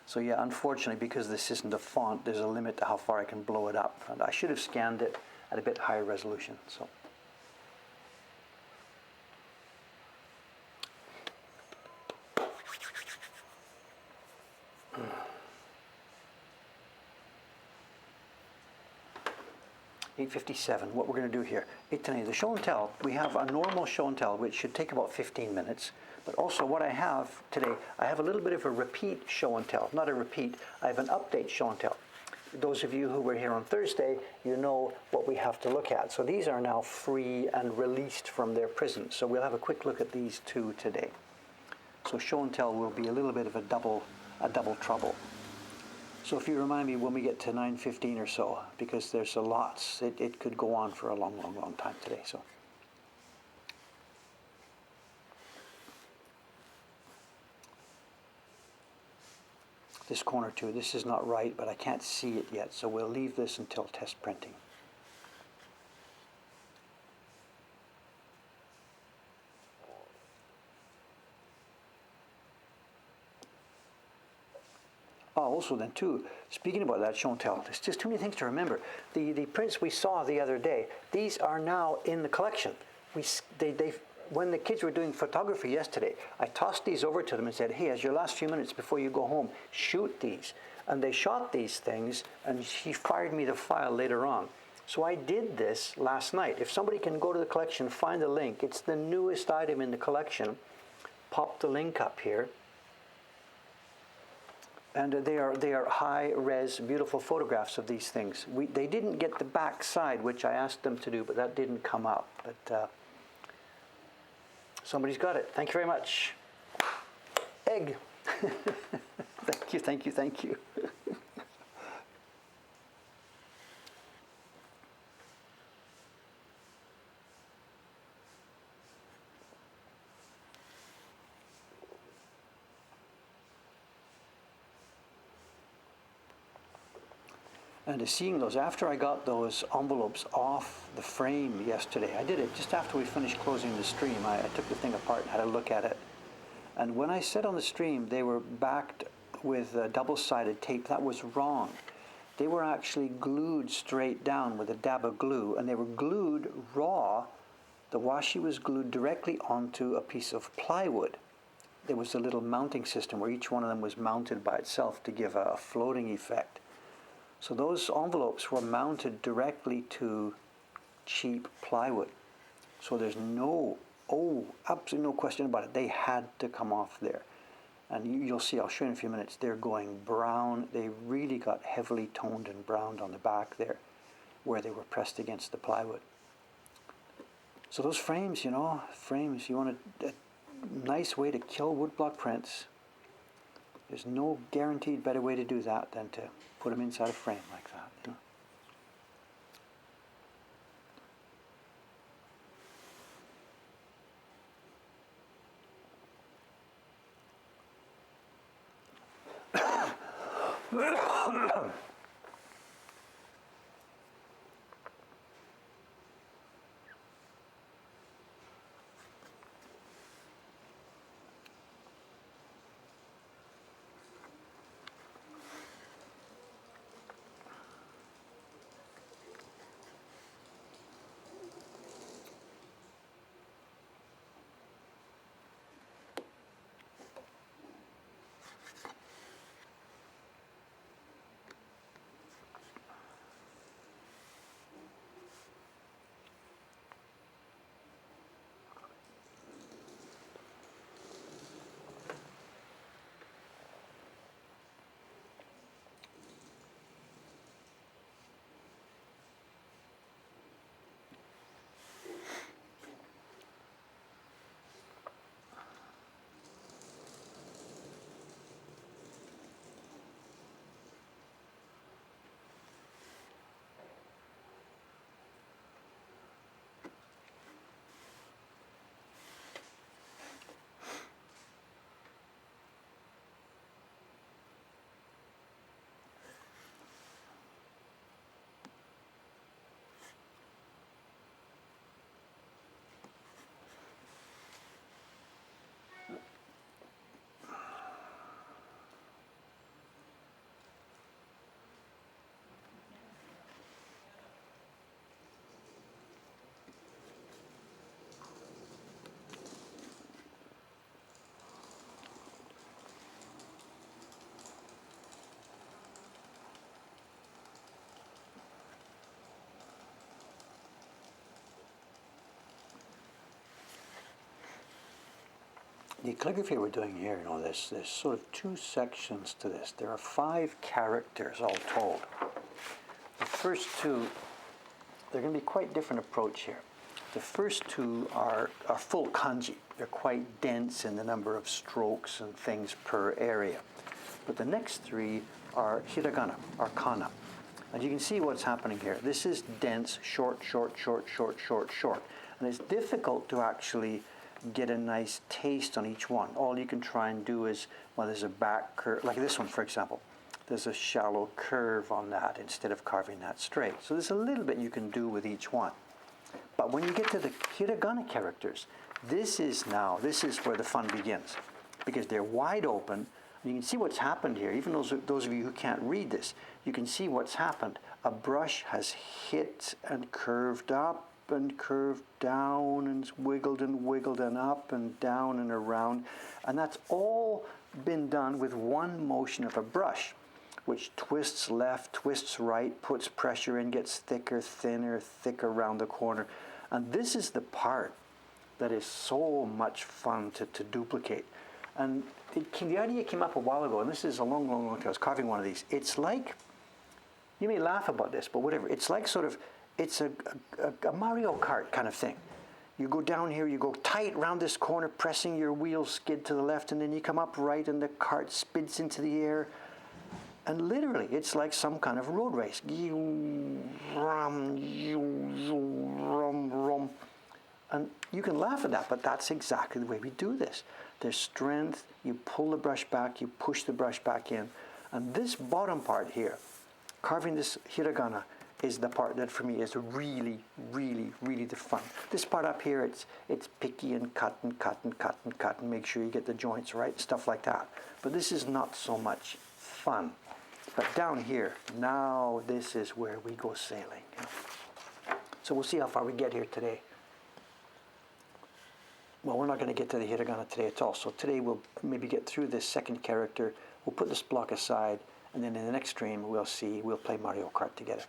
So yeah, unfortunately, because this isn't a font, there's a limit to how far I can blow it up. And I should have scanned it at a bit higher resolution. So. $8:57. What we're going to do here, 8 to 9. The show and tell. We have a normal show and tell, which should take about 15 minutes. But also, what I have today, I have a little bit of a repeat show and tell. Not a repeat. I have an update show and tell. Those of you who were here on Thursday, you know what we have to look at. So these are now free and released from their prison. So we'll have a quick look at these two today. So show and tell will be a little bit of a double trouble. So if you remind me when we get to 9:15 or so, because there's a lots, it could go on for a long time today. So. This corner too, this is not right, but I can't see it yet, so we'll leave this until test printing. Oh, also then too, speaking about that show and tell, there's just too many things to remember. The prints we saw the other day, these are now in the collection. When the kids were doing photography yesterday, I tossed these over to them and said, hey, as your last few minutes before you go home, shoot these. And they shot these things, and he fired me the file later on. So I did this last night. If somebody can go to the collection, find the link. It's the newest item in the collection. Pop the link up here. And they are high-res, beautiful photographs of these things. They didn't get the back side, which I asked them to do, but that didn't come up. But somebody's got it. Thank you very much. Egg. Thank you. And seeing those, after I got those envelopes off the frame yesterday, I did it just after we finished closing the stream. I took the thing apart and had a look at it. And when I said on the stream they were backed with double-sided tape, that was wrong. They were actually glued straight down with a dab of glue, and they were glued raw. The washi was glued directly onto a piece of plywood. There was a little mounting system where each one of them was mounted by itself to give a floating effect. So those envelopes were mounted directly to cheap plywood. So there's absolutely no question about it. They had to come off there. And you'll see, I'll show you in a few minutes, they're going brown. They really got heavily toned and browned on the back there where they were pressed against the plywood. So those frames, you want a nice way to kill woodblock prints. There's no guaranteed better way to do that than to put them inside a frame like that. The calligraphy we're doing here, there's sort of two sections to this. There are 5 characters all told. The first 2, they're going to be quite different approach here. The first 2 are full kanji. They're quite dense in the number of strokes and things per area. But the next 3 are hiragana, or kana. And you can see what's happening here. This is dense, short, short, short, short, short, short. And it's difficult to actually get a nice taste on each one. All you can try and do is, well, there's a back curve, like this one, for example. There's a shallow curve on that instead of carving that straight. So there's a little bit you can do with each one. But when you get to the hiragana characters, this is where the fun begins, because they're wide open. You can see what's happened here. Even those of you who can't read this, you can see what's happened. A brush has hit and curved up and curved down and wiggled and up and down and around. And that's all been done with one motion of a brush, which twists left, twists right, puts pressure in, gets thicker, thinner, thicker around the corner. And this is the part that is so much fun to duplicate. And the idea came up a while ago, and this is a long, long, long time. I was carving one of these. It's like, you may laugh about this, but whatever. It's like it's a Mario Kart kind of thing. You go down here, you go tight around this corner, pressing your wheel skid to the left, and then you come up right, and the cart spins into the air. And literally, it's like some kind of road race. And you can laugh at that, but that's exactly the way we do this. There's strength, you pull the brush back, you push the brush back in. And this bottom part here, carving this hiragana, is the part that for me is really, really, really the fun. This part up here, it's picky and cut and cut and cut and cut and make sure you get the joints right, stuff like that. But this is not so much fun. But down here, now this is where we go sailing. So we'll see how far we get here today. Well, we're not going to get to the hiragana today at all. So today we'll maybe get through this second character. We'll put this block aside, and then in the next stream we'll play Mario Kart together.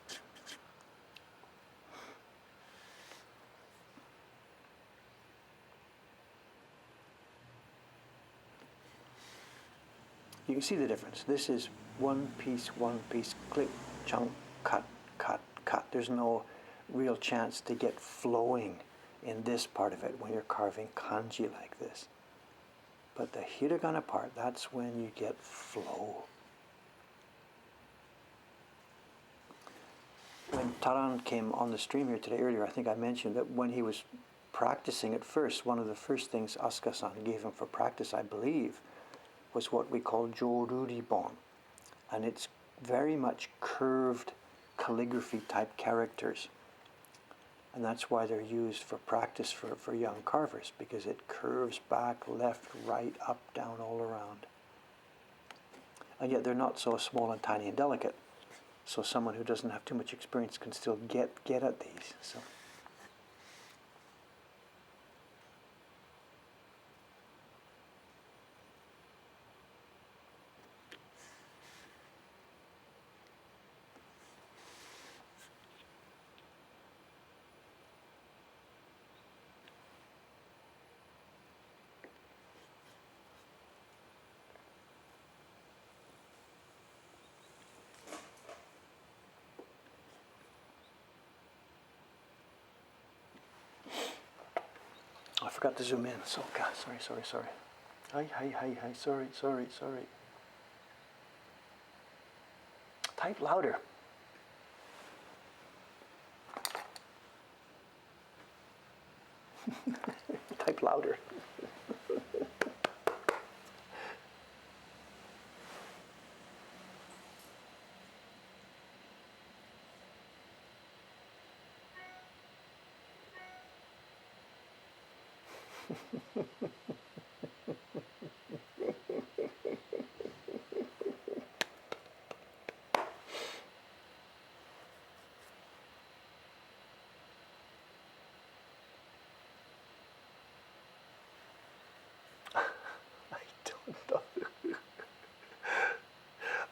You can see the difference. This is one piece, click, chunk, cut, cut, cut. There's no real chance to get flowing in this part of it when you're carving kanji like this. But the hiragana part, that's when you get flow. When Taran came on the stream here today earlier, I think I mentioned that when he was practicing at first, one of the first things Asuka-san gave him for practice, I believe, was what we call Joruribon. And it's very much curved calligraphy type characters. And that's why they're used for practice for young carvers, because it curves back, left, right, up, down, all around. And yet they're not so small and tiny and delicate. So someone who doesn't have too much experience can still get at these. So. I forgot to zoom in, so God, sorry. Hi, sorry. Type louder. Type louder.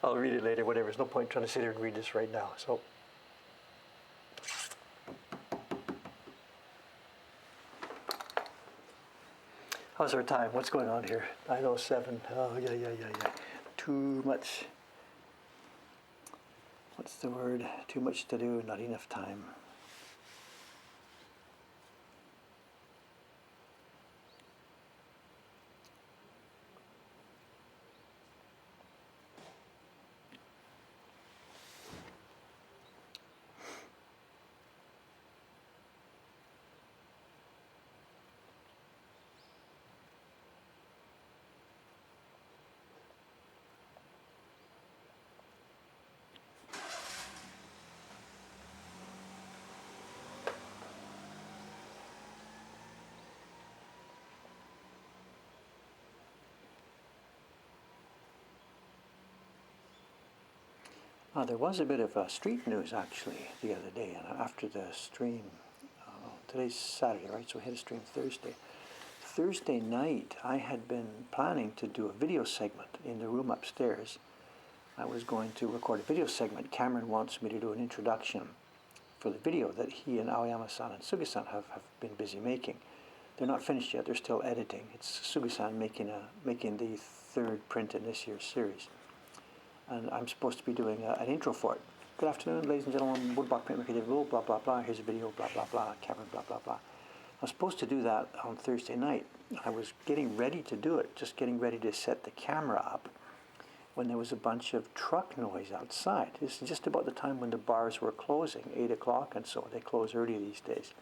I'll read it later, whatever. There's no point trying to sit here and read this right now. So, How's our time? What's going on here? 9:07. Oh, yeah. Too much. What's the word? Too much to do, not enough time. There was a bit of street news actually the other day, and after the stream, today's Saturday, right? So we had a stream Thursday. Thursday night, I had been planning to do a video segment in the room upstairs. I was going to record a video segment. Cameron wants me to do an introduction for the video that he and Aoyama-san and Sugi-san have been busy making. They're not finished yet, they're still editing. It's Sugi-san making the third print in this year's series. And I'm supposed to be doing an intro for it. Good afternoon, ladies and gentlemen, Woodblock Printmaker David Gould, blah, blah, blah. Here's a video, blah, blah, blah. Cameron, blah, blah, blah. I was supposed to do that on Thursday night. I was getting ready to do it, just getting ready to set the camera up, when there was a bunch of truck noise outside. This is just about the time when the bars were closing, 8 o'clock and so. They close early these days.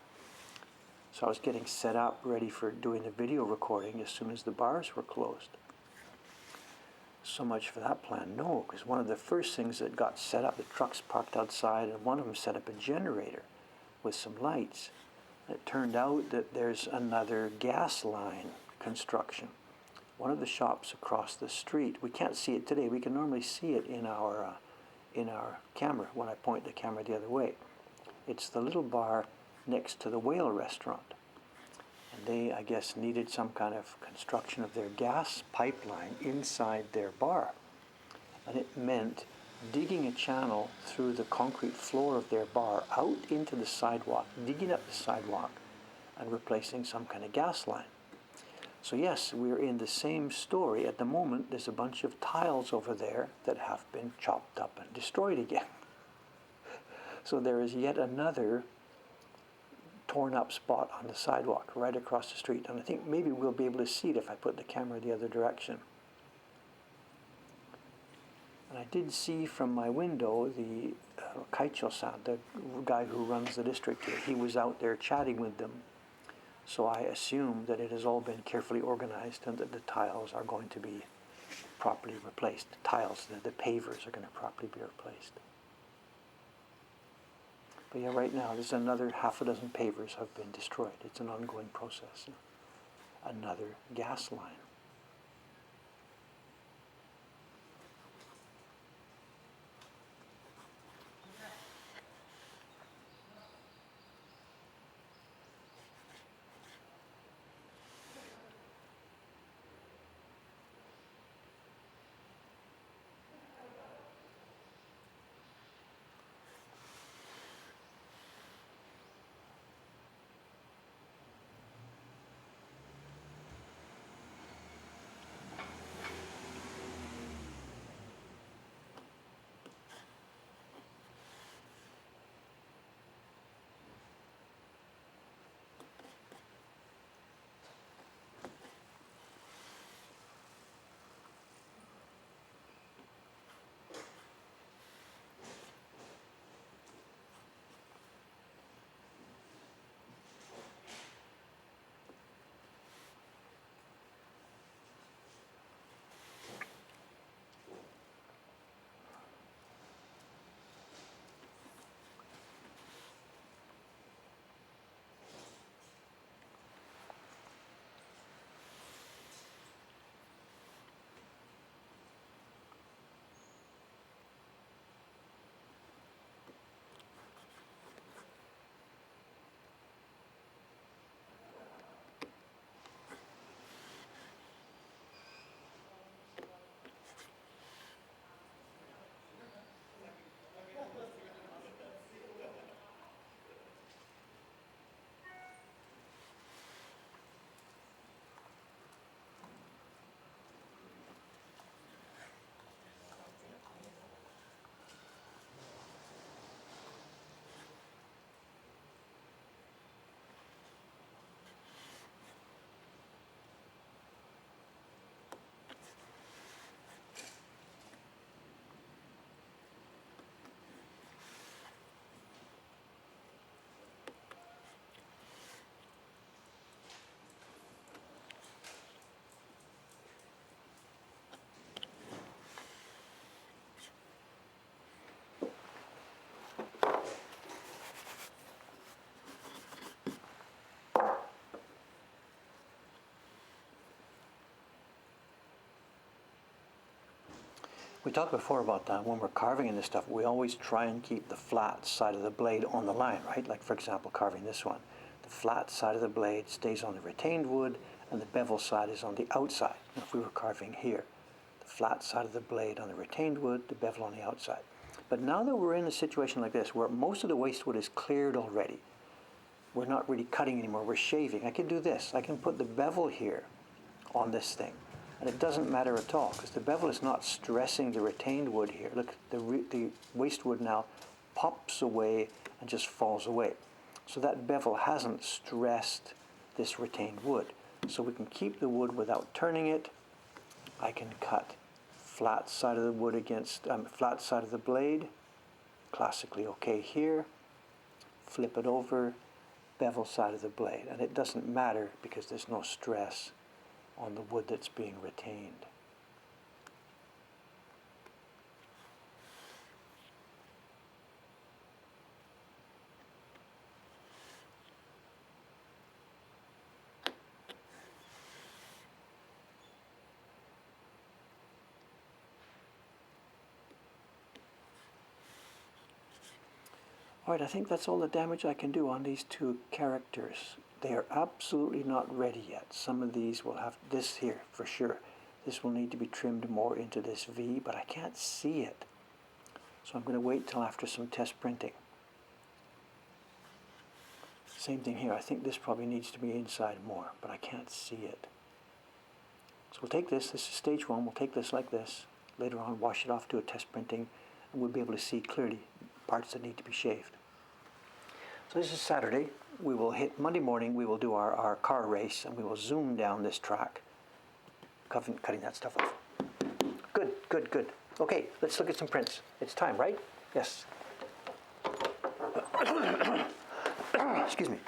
So I was getting set up, ready for doing the video recording as soon as the bars were closed. So much for that plan. No, because one of the first things that got set up, the trucks parked outside, and one of them set up a generator with some lights. It turned out that there's another gas line construction. One of the shops across the street, we can't see it today. We can normally see it in our camera when I point the camera the other way. It's the little bar next to the Whale restaurant. And they, I guess, needed some kind of construction of their gas pipeline inside their bar. And it meant digging a channel through the concrete floor of their bar out into the sidewalk, digging up the sidewalk, and replacing some kind of gas line. So yes, we're in the same story. At the moment, there's a bunch of tiles over there that have been chopped up and destroyed again. So there is yet another torn up spot on the sidewalk right across the street. And I think maybe we'll be able to see it if I put the camera the other direction. And I did see from my window the Kaicho-san, the guy who runs the district here. He was out there chatting with them. So I assume that it has all been carefully organized and that the tiles are going to be properly replaced. The tiles, the pavers are going to properly be replaced. But yeah, right now there's another half a dozen pavers have been destroyed. It's an ongoing process. Another gas line. We talked before about that when we're carving in this stuff, we always try and keep the flat side of the blade on the line, right? Like for example, carving this one. The flat side of the blade stays on the retained wood and the bevel side is on the outside. Now, if we were carving here, the flat side of the blade on the retained wood, the bevel on the outside. But now that we're in a situation like this, where most of the waste wood is cleared already, we're not really cutting anymore, we're shaving. I can do this. I can put the bevel here on this thing. And it doesn't matter at all because the bevel is not stressing the retained wood here. Look, the waste wood now pops away and just falls away. So that bevel hasn't stressed this retained wood. So we can keep the wood without turning it. I can cut flat side of the wood against flat side of the blade. Classically okay here. Flip it over, bevel side of the blade. And it doesn't matter because there's no stress on the wood that's being retained. All right, I think that's all the damage I can do on these two characters. They are absolutely not ready yet. Some of these will have this here for sure. This will need to be trimmed more into this V, but I can't see it. So I'm going to wait till after some test printing. Same thing here. I think this probably needs to be inside more, but I can't see it. So we'll take this. This is stage one. We'll take this like this. Later on, wash it off, do a test printing, and we'll be able to see clearly parts that need to be shaved. So this is Saturday. We will hit Monday morning, we will do our car race and we will zoom down this track, cutting that stuff off. Good, good, good. Okay, let's look at some prints. It's time, right? Yes. Excuse me.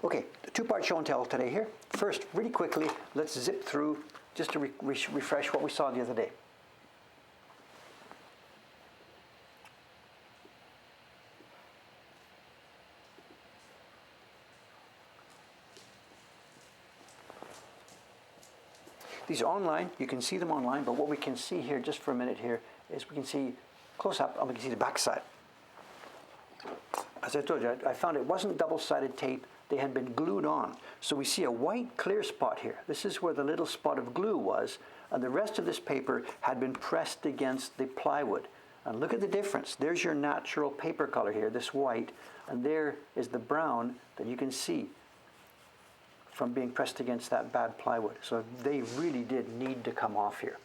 Okay, the two-part show and tell today here. First, really quickly, let's zip through just to refresh what we saw the other day. These are online, you can see them online, but what we can see here, just for a minute here, is we can see close up and we can see the back side. As I told you, I found it wasn't double-sided tape, they had been glued on. So we see a white clear spot here. This is where the little spot of glue was, and the rest of this paper had been pressed against the plywood. And look at the difference. There's your natural paper color here, this white, and there is the brown that you can see from being pressed against that bad plywood. So they really did need to come off here.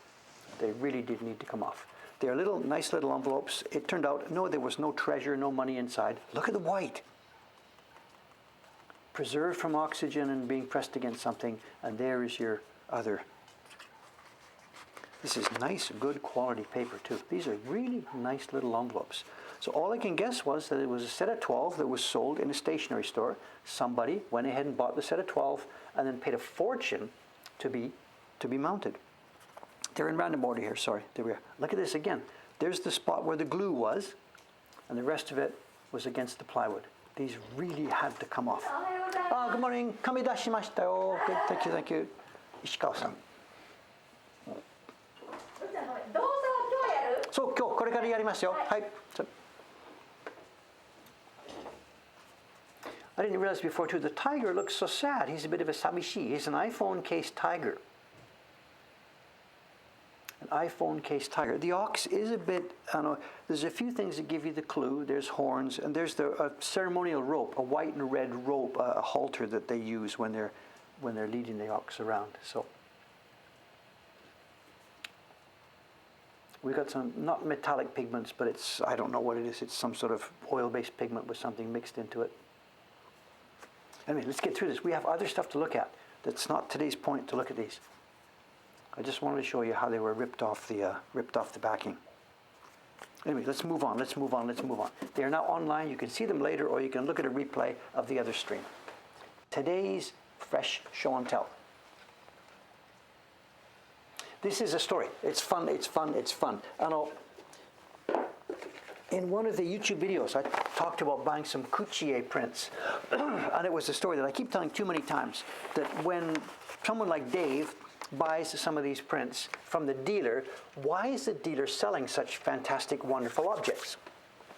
They really did need to come off. They're nice little envelopes. It turned out, no, there was no treasure, no money inside. Look at the white. Preserved from oxygen and being pressed against something, and there is your other. This is nice, good quality paper too. These are really nice little envelopes. So all I can guess was that it was a set of 12 that was sold in a stationery store. Somebody went ahead and bought the set of 12 and then paid a fortune to be mounted. They're in random order here, sorry. There we are. Look at this again. There's the spot where the glue was, and the rest of it was against the plywood. These really had to come off. Ah, good morning. Kamidashimashita yo. Good, thank you, thank you. Ishikawa-san. そう、今日これからやりますよ。はい。I didn't realize before too, the tiger looks so sad. He's a bit of a sabishi. He's an iPhone case tiger. An iPhone case tiger. The ox is a bit, I don't know, there's a few things that give you the clue. There's horns, and there's the ceremonial rope, a white and red rope, a halter that they use when they're leading the ox around. So we've got some, not metallic pigments, but it's, I don't know what it is. It's some sort of oil-based pigment with something mixed into it. Anyway, let's get through this. We have other stuff to look at. That's not today's point to look at these. I just wanted to show you how they were ripped off the backing. Anyway, let's move on. They are now online. You can see them later, or you can look at a replay of the other stream. Today's fresh show and tell. This is a story. It's fun. In one of the YouTube videos, I talked about buying some Kuchie prints. And it was a story that I keep telling too many times, that when someone like Dave buys some of these prints from the dealer, why is the dealer selling such fantastic, wonderful objects?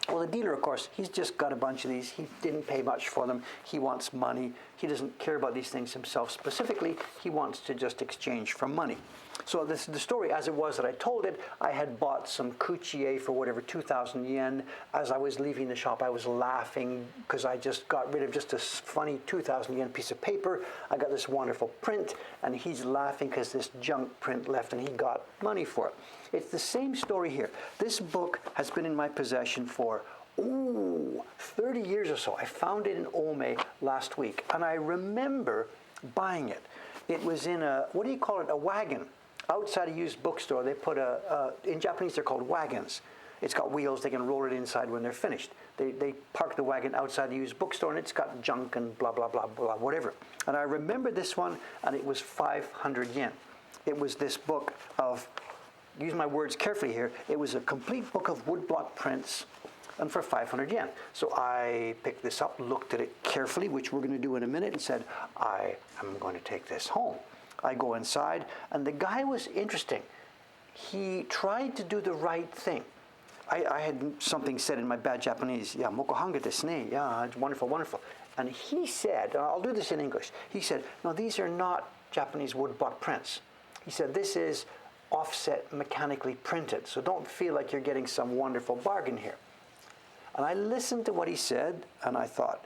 Well, the dealer, of course, he's just got a bunch of these. He didn't pay much for them. He wants money. He doesn't care about these things himself specifically. He wants to just exchange for money. So this is the story as it was that I told it. I had bought some Kuchie for whatever, 2,000 yen. As I was leaving the shop, I was laughing because I just got rid of just a funny 2,000 yen piece of paper. I got this wonderful print, and he's laughing because this junk print left, and he got money for it. It's the same story here. This book has been in my possession for 30 years or so. I found it in Ome last week, and I remember buying it. It was in a, what do you call it, a wagon. Outside a used bookstore, they put in Japanese they're called wagons. It's got wheels, they can roll it inside when they're finished. They park the wagon outside the used bookstore, and it's got junk and blah, blah, blah, blah, whatever. And I remember this one, and it was 500 yen. It was this book of, use my words carefully here, it was a complete book of woodblock prints, and for 500 yen. So I picked this up, looked at it carefully, which we're going to do in a minute, and said, I am going to take this home. I go inside, and the guy was interesting. He tried to do the right thing. I had something said in my bad Japanese, yeah, mokohanga desu ne, yeah, it's wonderful, wonderful. And he said, I'll do this in English, he said, no, these are not Japanese woodblock prints. He said, this is offset mechanically printed, so don't feel like you're getting some wonderful bargain here. And I listened to what he said, and I thought,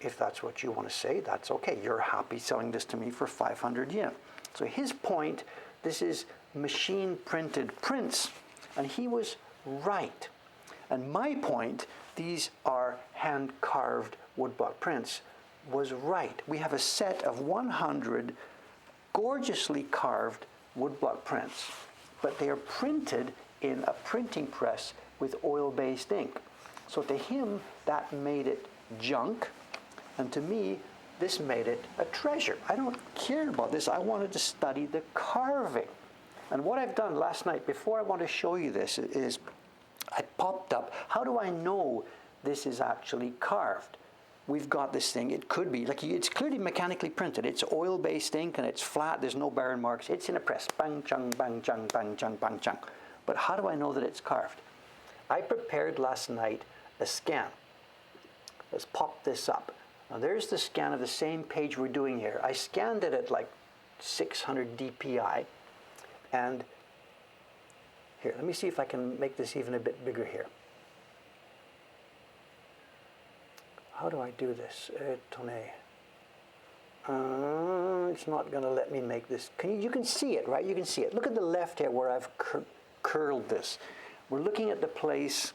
if that's what you want to say, that's okay. You're happy selling this to me for 500 yen. So his point, this is machine printed prints, and he was right. And my point, these are hand carved woodblock prints, was right. We have a set of 100 gorgeously carved woodblock prints, but they are printed in a printing press with oil-based ink. So to him, that made it junk, and to me, this made it a treasure. I don't care about this. I wanted to study the carving. And what I've done last night, before I want to show you this, is I popped up, how do I know this is actually carved? We've got this thing, it could be, like it's clearly mechanically printed. It's oil-based ink and it's flat, there's no barren marks. It's in a press, bang, chung, bang, chung, bang, chung, bang, chung. But how do I know that it's carved? I prepared last night a scan. Let's pop this up. Now there's the scan of the same page we're doing here. I scanned it at like 600 DPI. And here, let me see if I can make this even a bit bigger here. How do I do this? It's not going to let me make this. You can see it, right? You can see it. Look at the left here where I've curled this. We're looking at the place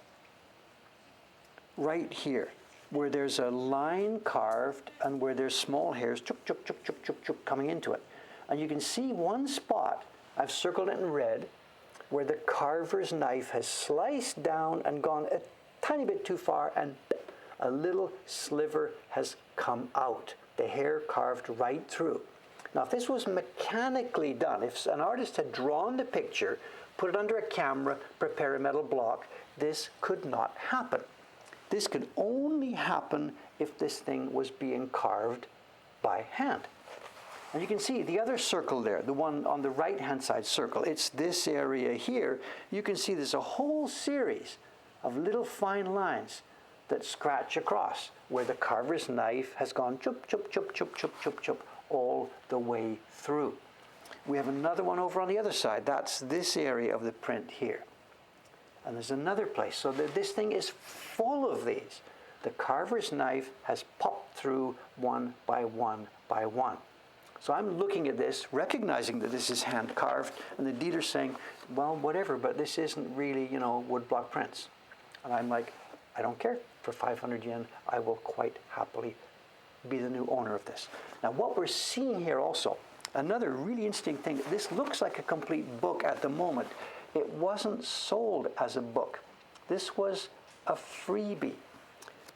right here where there's a line carved and where there's small hairs chuk, chuk, chuk, chuk, chuk, chuk, coming into it. And you can see one spot, I've circled it in red, where the carver's knife has sliced down and gone a tiny bit too far, and a little sliver has come out. The hair carved right through. Now, if this was mechanically done, if an artist had drawn the picture, put it under a camera, prepare a metal block, this could not happen. This could only happen if this thing was being carved by hand. And you can see the other circle there, the one on the right-hand side circle, it's this area here. You can see there's a whole series of little fine lines that scratch across where the carver's knife has gone chup, chup, chup, chup, chup, chup, chup, all the way through. We have another one over on the other side. That's this area of the print here. And there's another place. So this thing is full of these. The carver's knife has popped through one by one by one. So I'm looking at this, recognizing that this is hand carved, and the dealer's saying, well, whatever, but this isn't really, woodblock prints. And I'm like, I don't care. For 500 yen, I will quite happily be the new owner of this. Now, what we're seeing here also, another really interesting thing, this looks like a complete book at the moment. It wasn't sold as a book. This was a freebie.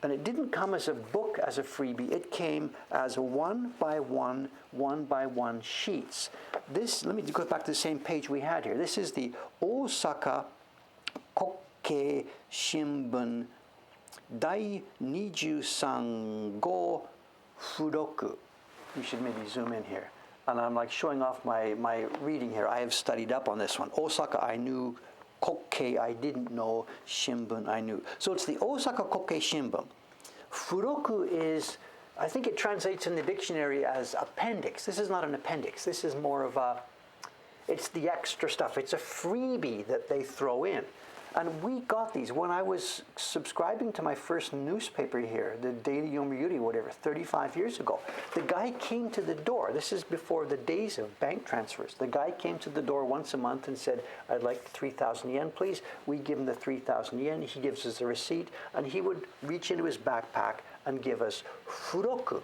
And it didn't come as a book as a freebie. It came as a one by one sheets. This, let me go back to the same page we had here. This is the Osaka Kokkei Shimbun Dai Nijusan Go Furoku. You should maybe zoom in here. And I'm like showing off my reading here. I have studied up on this one. Osaka I knew, Kokkei I didn't know, Shimbun I knew. So it's the Osaka Kokkei Shimbun. Furoku is, I think it translates in the dictionary as appendix. This is not an appendix. This is more of a, it's the extra stuff. It's a freebie that they throw in. And we got these when I was subscribing to my first newspaper here, the Daily Yomiuri, whatever, 35 years ago. The guy came to the door. This is before the days of bank transfers. The guy came to the door once a month and said, I'd like 3,000 yen, please. We give him the 3,000 yen. He gives us a receipt. And he would reach into his backpack and give us furoku,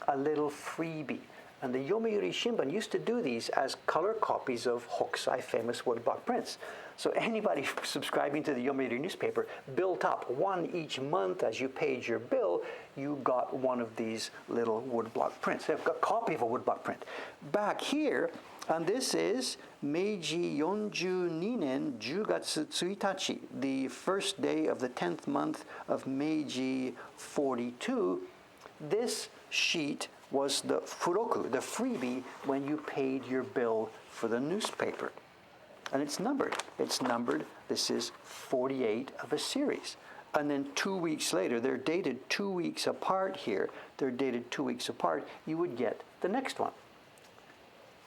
a little freebie. And the Yomiuri Shimbun used to do these as color copies of Hokusai famous woodblock prints. So anybody subscribing to the Yomiuri newspaper built up one each month. As you paid your bill, you got one of these little woodblock prints. They've got a copy of a woodblock print. Back here, and this is Meiji 42 nen 10gatsu 1 the first day of the 10th month of Meiji 42. This sheet was the furoku, the freebie, when you paid your bill for the newspaper. And it's numbered. It's numbered. This is 48 of a series. And then 2 weeks later, they're dated 2 weeks apart here. They're dated 2 weeks apart. You would get the next one.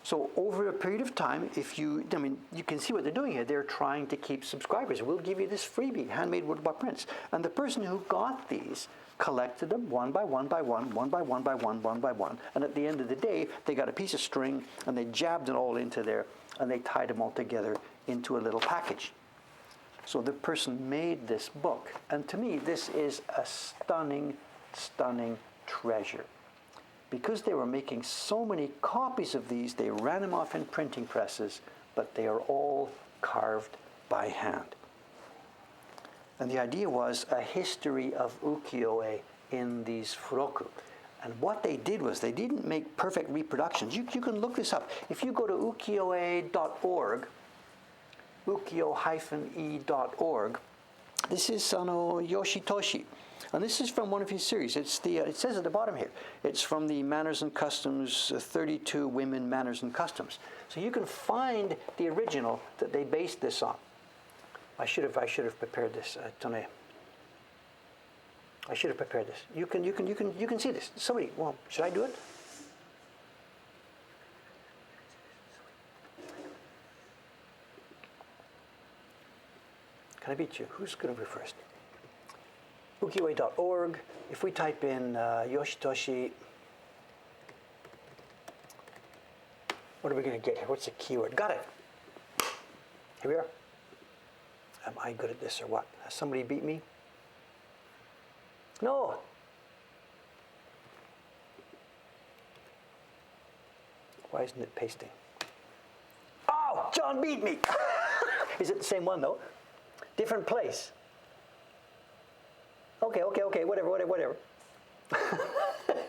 So over a period of time, if you, I mean, you can see what they're doing here. They're trying to keep subscribers. We'll give you this freebie, handmade woodblock prints. And the person who got these collected them one by one by one, one by one by one, one by one. And at the end of the day, they got a piece of string and they jabbed it all into there and they tied them all together into a little package. So the person made this book. And to me, this is a stunning, stunning treasure. Because they were making so many copies of these, they ran them off in printing presses, but they are all carved by hand. And the idea was a history of ukiyo-e in these furoku. And what they did was they didn't make perfect reproductions. You can look this up. If you go to ukiyo-e.org, ukiyo-e.org, this is Yoshitoshi. And this is from one of his series. It's the, it says at the bottom here, it's from the Manners and Customs, 32 Women Manners and Customs. So you can find the original that they based this on. I should have prepared this. I should have prepared this. You can see this. Somebody, well, should I do it? Can I beat you? Who's going to be first? ukiyo-e.org. If we type in Yoshitoshi, what are we going to get here? What's the keyword? Got it. Here we are. Am I good at this or what? Has somebody beat me? No. Why isn't it pasting? Oh, John beat me. Is it the same one though? Different place. Okay, whatever.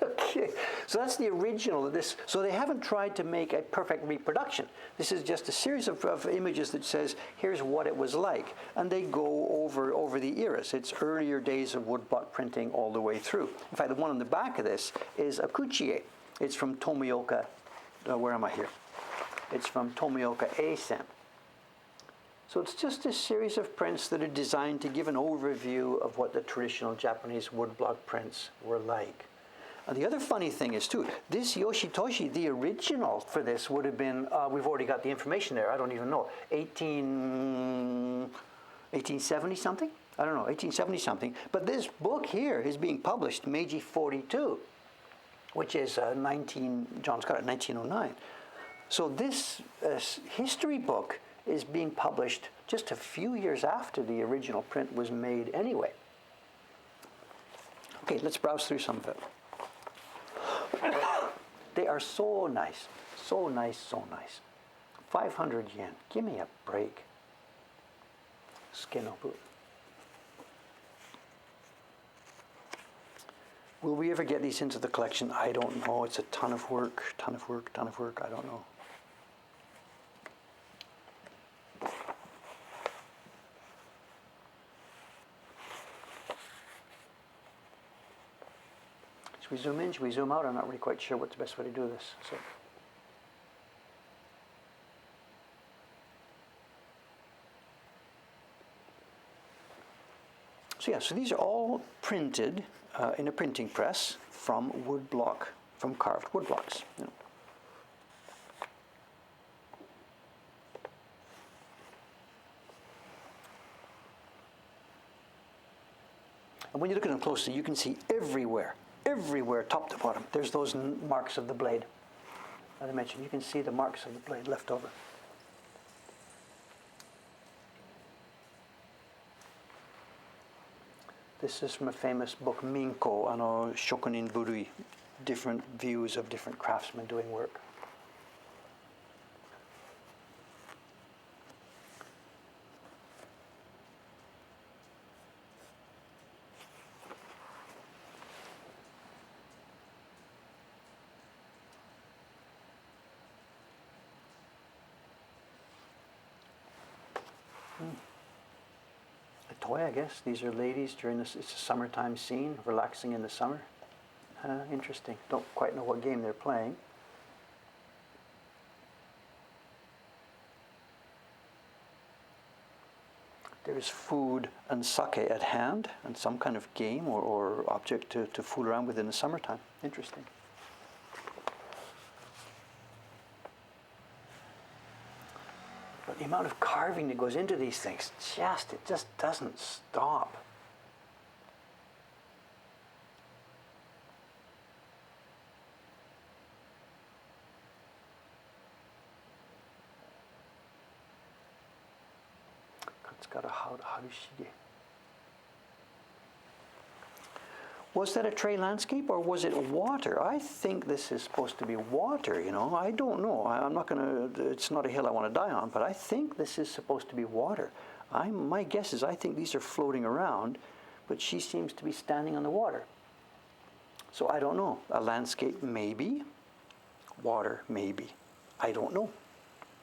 Okay, so that's the original of this. So they haven't tried to make a perfect reproduction. This is just a series of images that says, here's what it was like. And they go over the eras. It's earlier days of woodblock printing all the way through. In fact, the one on the back of this is a kuchie. It's from Tomioka, where am I here? It's from Tomioka Eisen. So it's just a series of prints that are designed to give an overview of what the traditional Japanese woodblock prints were like. And the other funny thing is too, this Yoshitoshi, the original for this would have been, we've already got the information there, I don't even know, 1870 something? I don't know, 1870 something. But this book here is being published Meiji 42, which is John Scott, 1909. So this history book is being published just a few years after the original print was made anyway. Okay, let's browse through some of it. They are so nice, so nice, so nice. 500 yen, give me a break. Skenobu. Will we ever get these into the collection? I don't know. It's a ton of work, I don't know. Should we zoom in? Should we zoom out? I'm not really quite sure what's the best way to do this. So yeah, so these are all printed in a printing press from woodblock, from carved woodblocks. You know. And when you look at them closely, you can see everywhere, top to bottom, there's those marks of the blade. As I mentioned, you can see the marks of the blade left over. This is from a famous book, Minko, Shokunin Burui, different views of different craftsmen doing work. A toy, I guess. These are ladies during this. It's a summertime scene, relaxing in the summer. Interesting. Don't quite know what game they're playing. There's food and sake at hand, and some kind of game or object to fool around with in the summertime. Interesting. But the amount of carving that goes into these things, it just doesn't stop. Was that a tray landscape or was it water? I think this is supposed to be water, you know. I don't know. I'm not going to, it's not a hill I want to die on, but I think this is supposed to be water. My guess is I think these are floating around, but she seems to be standing on the water. So I don't know. A landscape, maybe. Water, maybe. I don't know.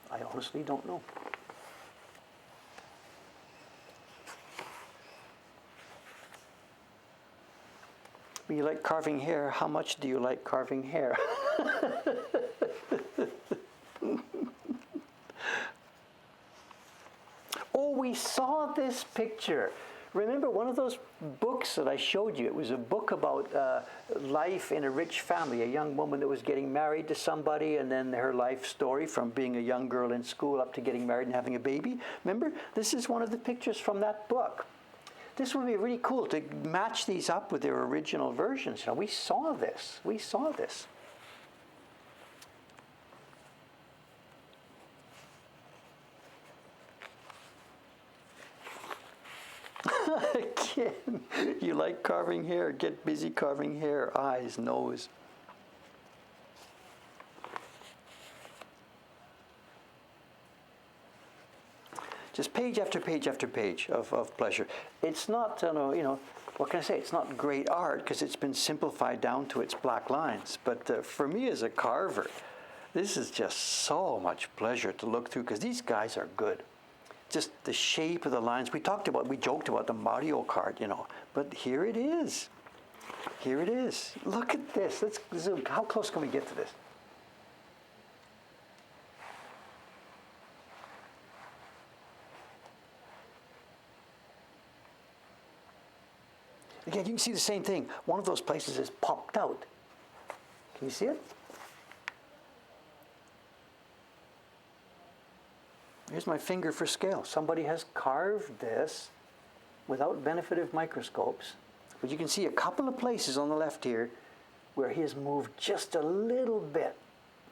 I honestly don't know. You like carving hair. How much do you like carving hair? Oh, we saw this picture. Remember one of those books that I showed you? It was a book about life in a rich family, a young woman that was getting married to somebody, and then her life story from being a young girl in school up to getting married and having a baby. Remember? This is one of the pictures from that book. This would be really cool to match these up with their original versions. You know, we saw this. We saw this. Again, you like carving hair. Get busy carving hair, eyes, nose. Just page after page after page of pleasure. It's not, what can I say? It's not great art because it's been simplified down to its black lines. But for me as a carver, this is just so much pleasure to look through because these guys are good. Just the shape of the lines. We joked about the Mario Kart, you know, but here it is. Here it is. Look at this. Let's zoom. How close can we get to this? Again, you can see the same thing. One of those places is popped out. Can you see it? Here's my finger for scale. Somebody has carved this without benefit of microscopes. But you can see a couple of places on the left here where he has moved just a little bit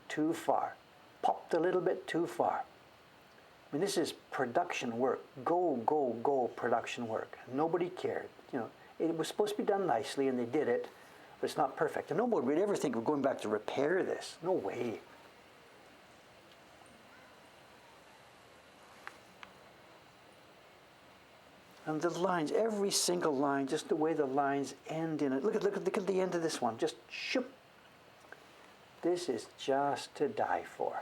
too far. Popped a little bit too far. I mean, this is production work. Go production work. Nobody cared. You know, it was supposed to be done nicely, and they did it, but it's not perfect. And nobody would ever think of going back to repair this. No way. And the lines, every single line, just the way the lines end in it. Look at the end of this one. Just shoop. This is just to die for.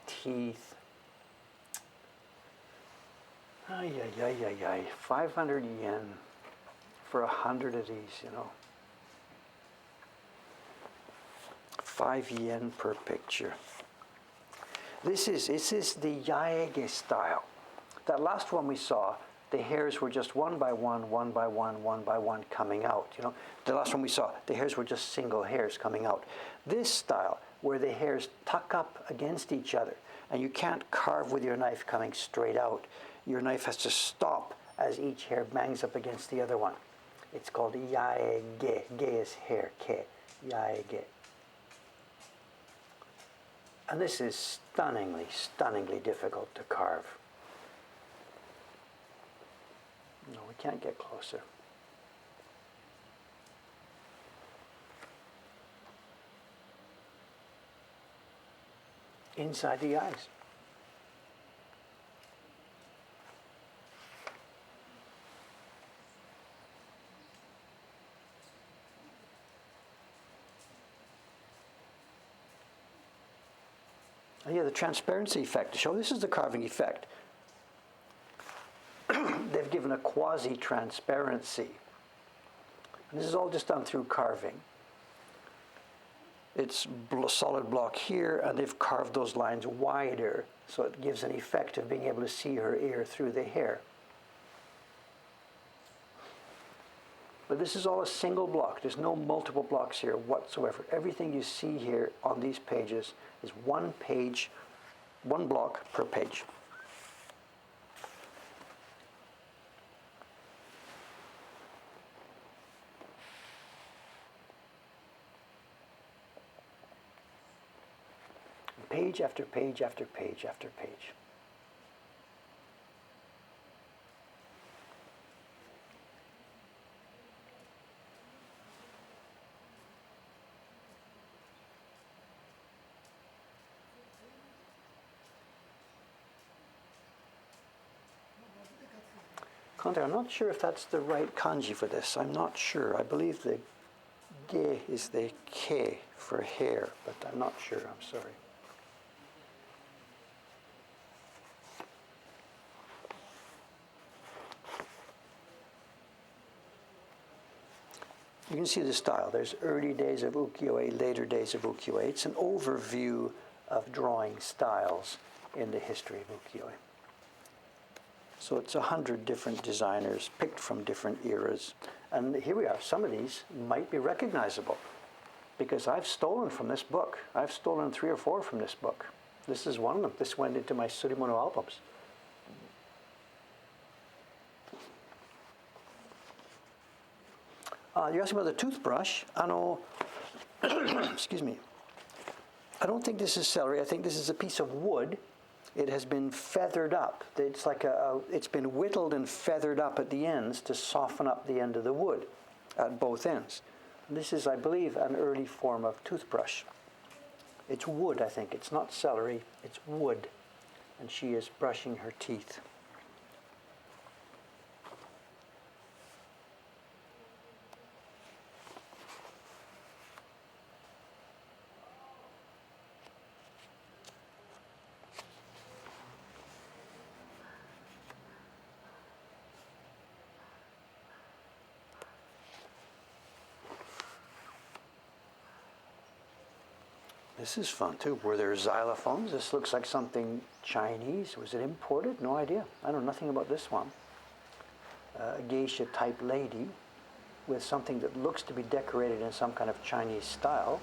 Teeth. Ay, ay, ay, ay, ay. 500 yen for 100 of these, you know. 5 yen per picture. This is the yaege style. That last one we saw, the hairs were just one by one, one by one, one by one coming out. You know, the last one we saw, the hairs were just single hairs coming out. This style, where the hairs tuck up against each other, and you can't carve with your knife coming straight out. Your knife has to stop as each hair bangs up against the other one. It's called yaege. Ge is hair, ke, yaege. And this is stunningly, stunningly difficult to carve. No, we can't get closer. Inside the eyes. And yeah, the transparency effect to show this is the carving effect. They've given a quasi-transparency. And this is all just done through carving. It's solid block here, and they've carved those lines wider, so it gives an effect of being able to see her ear through the hair. But this is all a single block. There's no multiple blocks here whatsoever. Everything you see here on these pages is one page, one block per page. Page after page after page after page. Conte, I'm not sure if that's the right kanji for this. I'm not sure. I believe the ge is the ke for hair, but I'm not sure. I'm sorry. You can see the style. There's early days of ukiyo-e, later days of ukiyo-e. It's an overview of drawing styles in the history of ukiyo-e. So it's 100 different designers picked from different eras. And here we are. Some of these might be recognizable because I've stolen from this book. I've stolen 3 or 4 from this book. This is one of them. This went into my Surimono albums. You asked me about the toothbrush. Excuse me. I don't think this is celery. I think this is a piece of wood. It has been feathered up. It's like it's been whittled and feathered up at the ends to soften up the end of the wood at both ends. And this is, I believe, an early form of toothbrush. It's wood, I think. It's not celery. It's wood. And she is brushing her teeth. This is fun too. Were there xylophones? This looks like something Chinese. Was it imported? No idea. I know nothing about this one. A geisha type lady with something that looks to be decorated in some kind of Chinese style.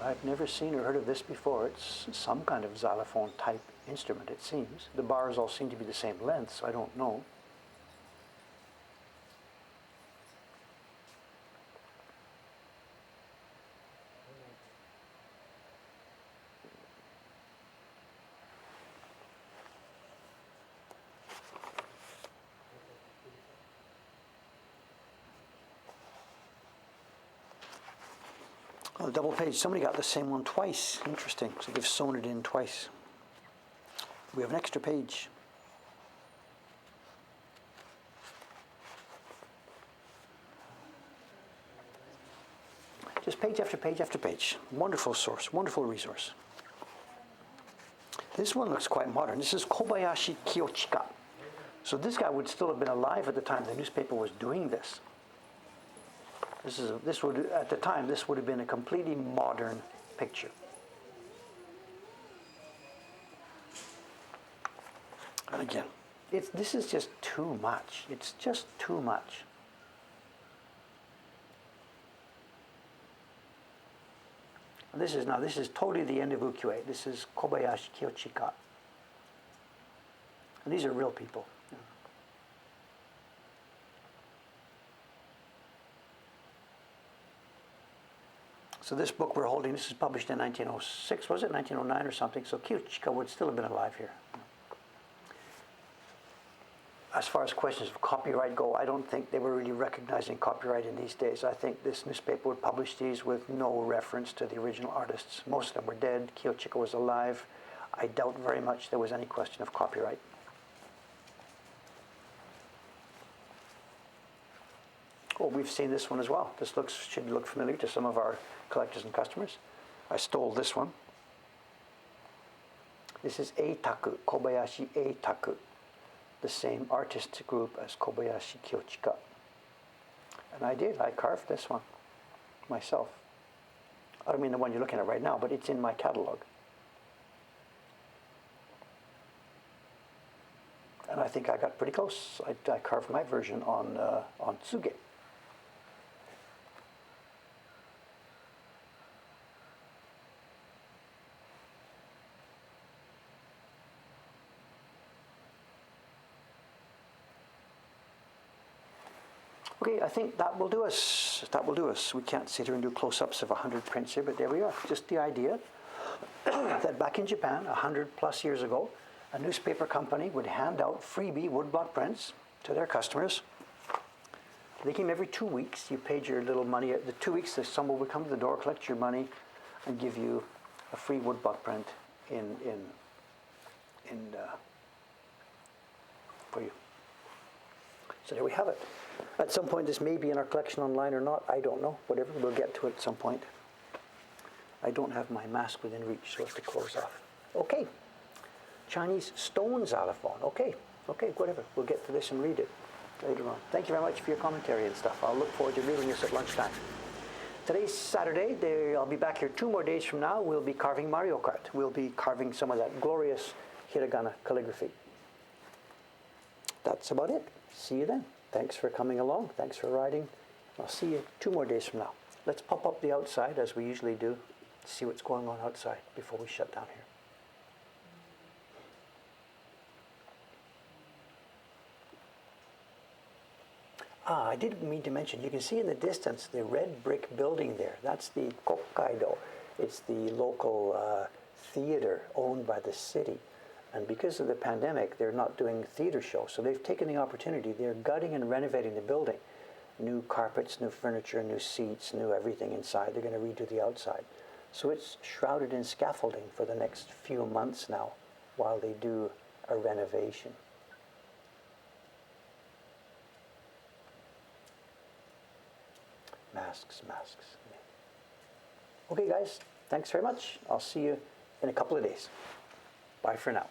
I've never seen or heard of this before. It's some kind of xylophone type instrument, it seems. The bars all seem to be the same length, so I don't know. Oh, the double page, somebody got the same one twice. Interesting. So they've sewn it in twice. We have an extra page. Just page after page after page. Wonderful source, wonderful resource. This one looks quite modern. This is Kobayashi Kiyochika. So this guy would still have been alive at the time the newspaper was doing this. This would, at the time, this would have been a completely modern picture. And again, this is just too much. It's just too much. And this is totally the end of ukiyo-e. This is Kobayashi Kiyochika. And these are real people. So this book we're holding, this is published in 1906, was it? 1909 or something. So Kiyochika would still have been alive here. As far as questions of copyright go, I don't think they were really recognizing copyright in these days. I think this newspaper would publish these with no reference to the original artists. Most of them were dead. Kiyochika was alive. I doubt very much there was any question of copyright. Oh, we've seen this one as well. This should look familiar to some of our collectors and customers. I stole this one. This is Eitaku, Kobayashi Eitaku, the same artist group as Kobayashi Kiyochika. And I carved this one myself. I don't mean the one you're looking at right now, but it's in my catalog. And I think I got pretty close. I carved my version on tsuge. Okay, I think that will do us. That will do us. We can't sit here and do close-ups of 100 prints here, but there we are. Just the idea that back in Japan, 100 plus years ago, a newspaper company would hand out freebie woodblock prints to their customers. They came every 2 weeks. You paid your little money. The 2 weeks, someone would come to the door, collect your money, and give you a free woodblock print for you. So there we have it. At some point, this may be in our collection online or not. I don't know. Whatever, we'll get to it at some point. I don't have my mask within reach, so I have to close off. Okay. Chinese stone xylophone. Okay, whatever. We'll get to this and read it later on. Thank you very much for your commentary and stuff. I'll look forward to reading this at lunchtime. Today's Saturday. I'll be back here 2 more days from now. We'll be carving Mario Kart. We'll be carving some of that glorious hiragana calligraphy. That's about it. See you then. Thanks for coming along. Thanks for riding. I'll see you 2 more days from now. Let's pop up the outside as we usually do, see what's going on outside before we shut down here. I didn't mean to mention, you can see in the distance the red brick building there. That's the Kokkaido. It's the local theater owned by the city. And because of the pandemic, they're not doing theater shows. So they've taken the opportunity. They're gutting and renovating the building. New carpets, new furniture, new seats, new everything inside. They're going to redo the outside. So it's shrouded in scaffolding for the next few months now while they do a renovation. Masks. Okay, guys, thanks very much. I'll see you in a couple of days. Bye for now.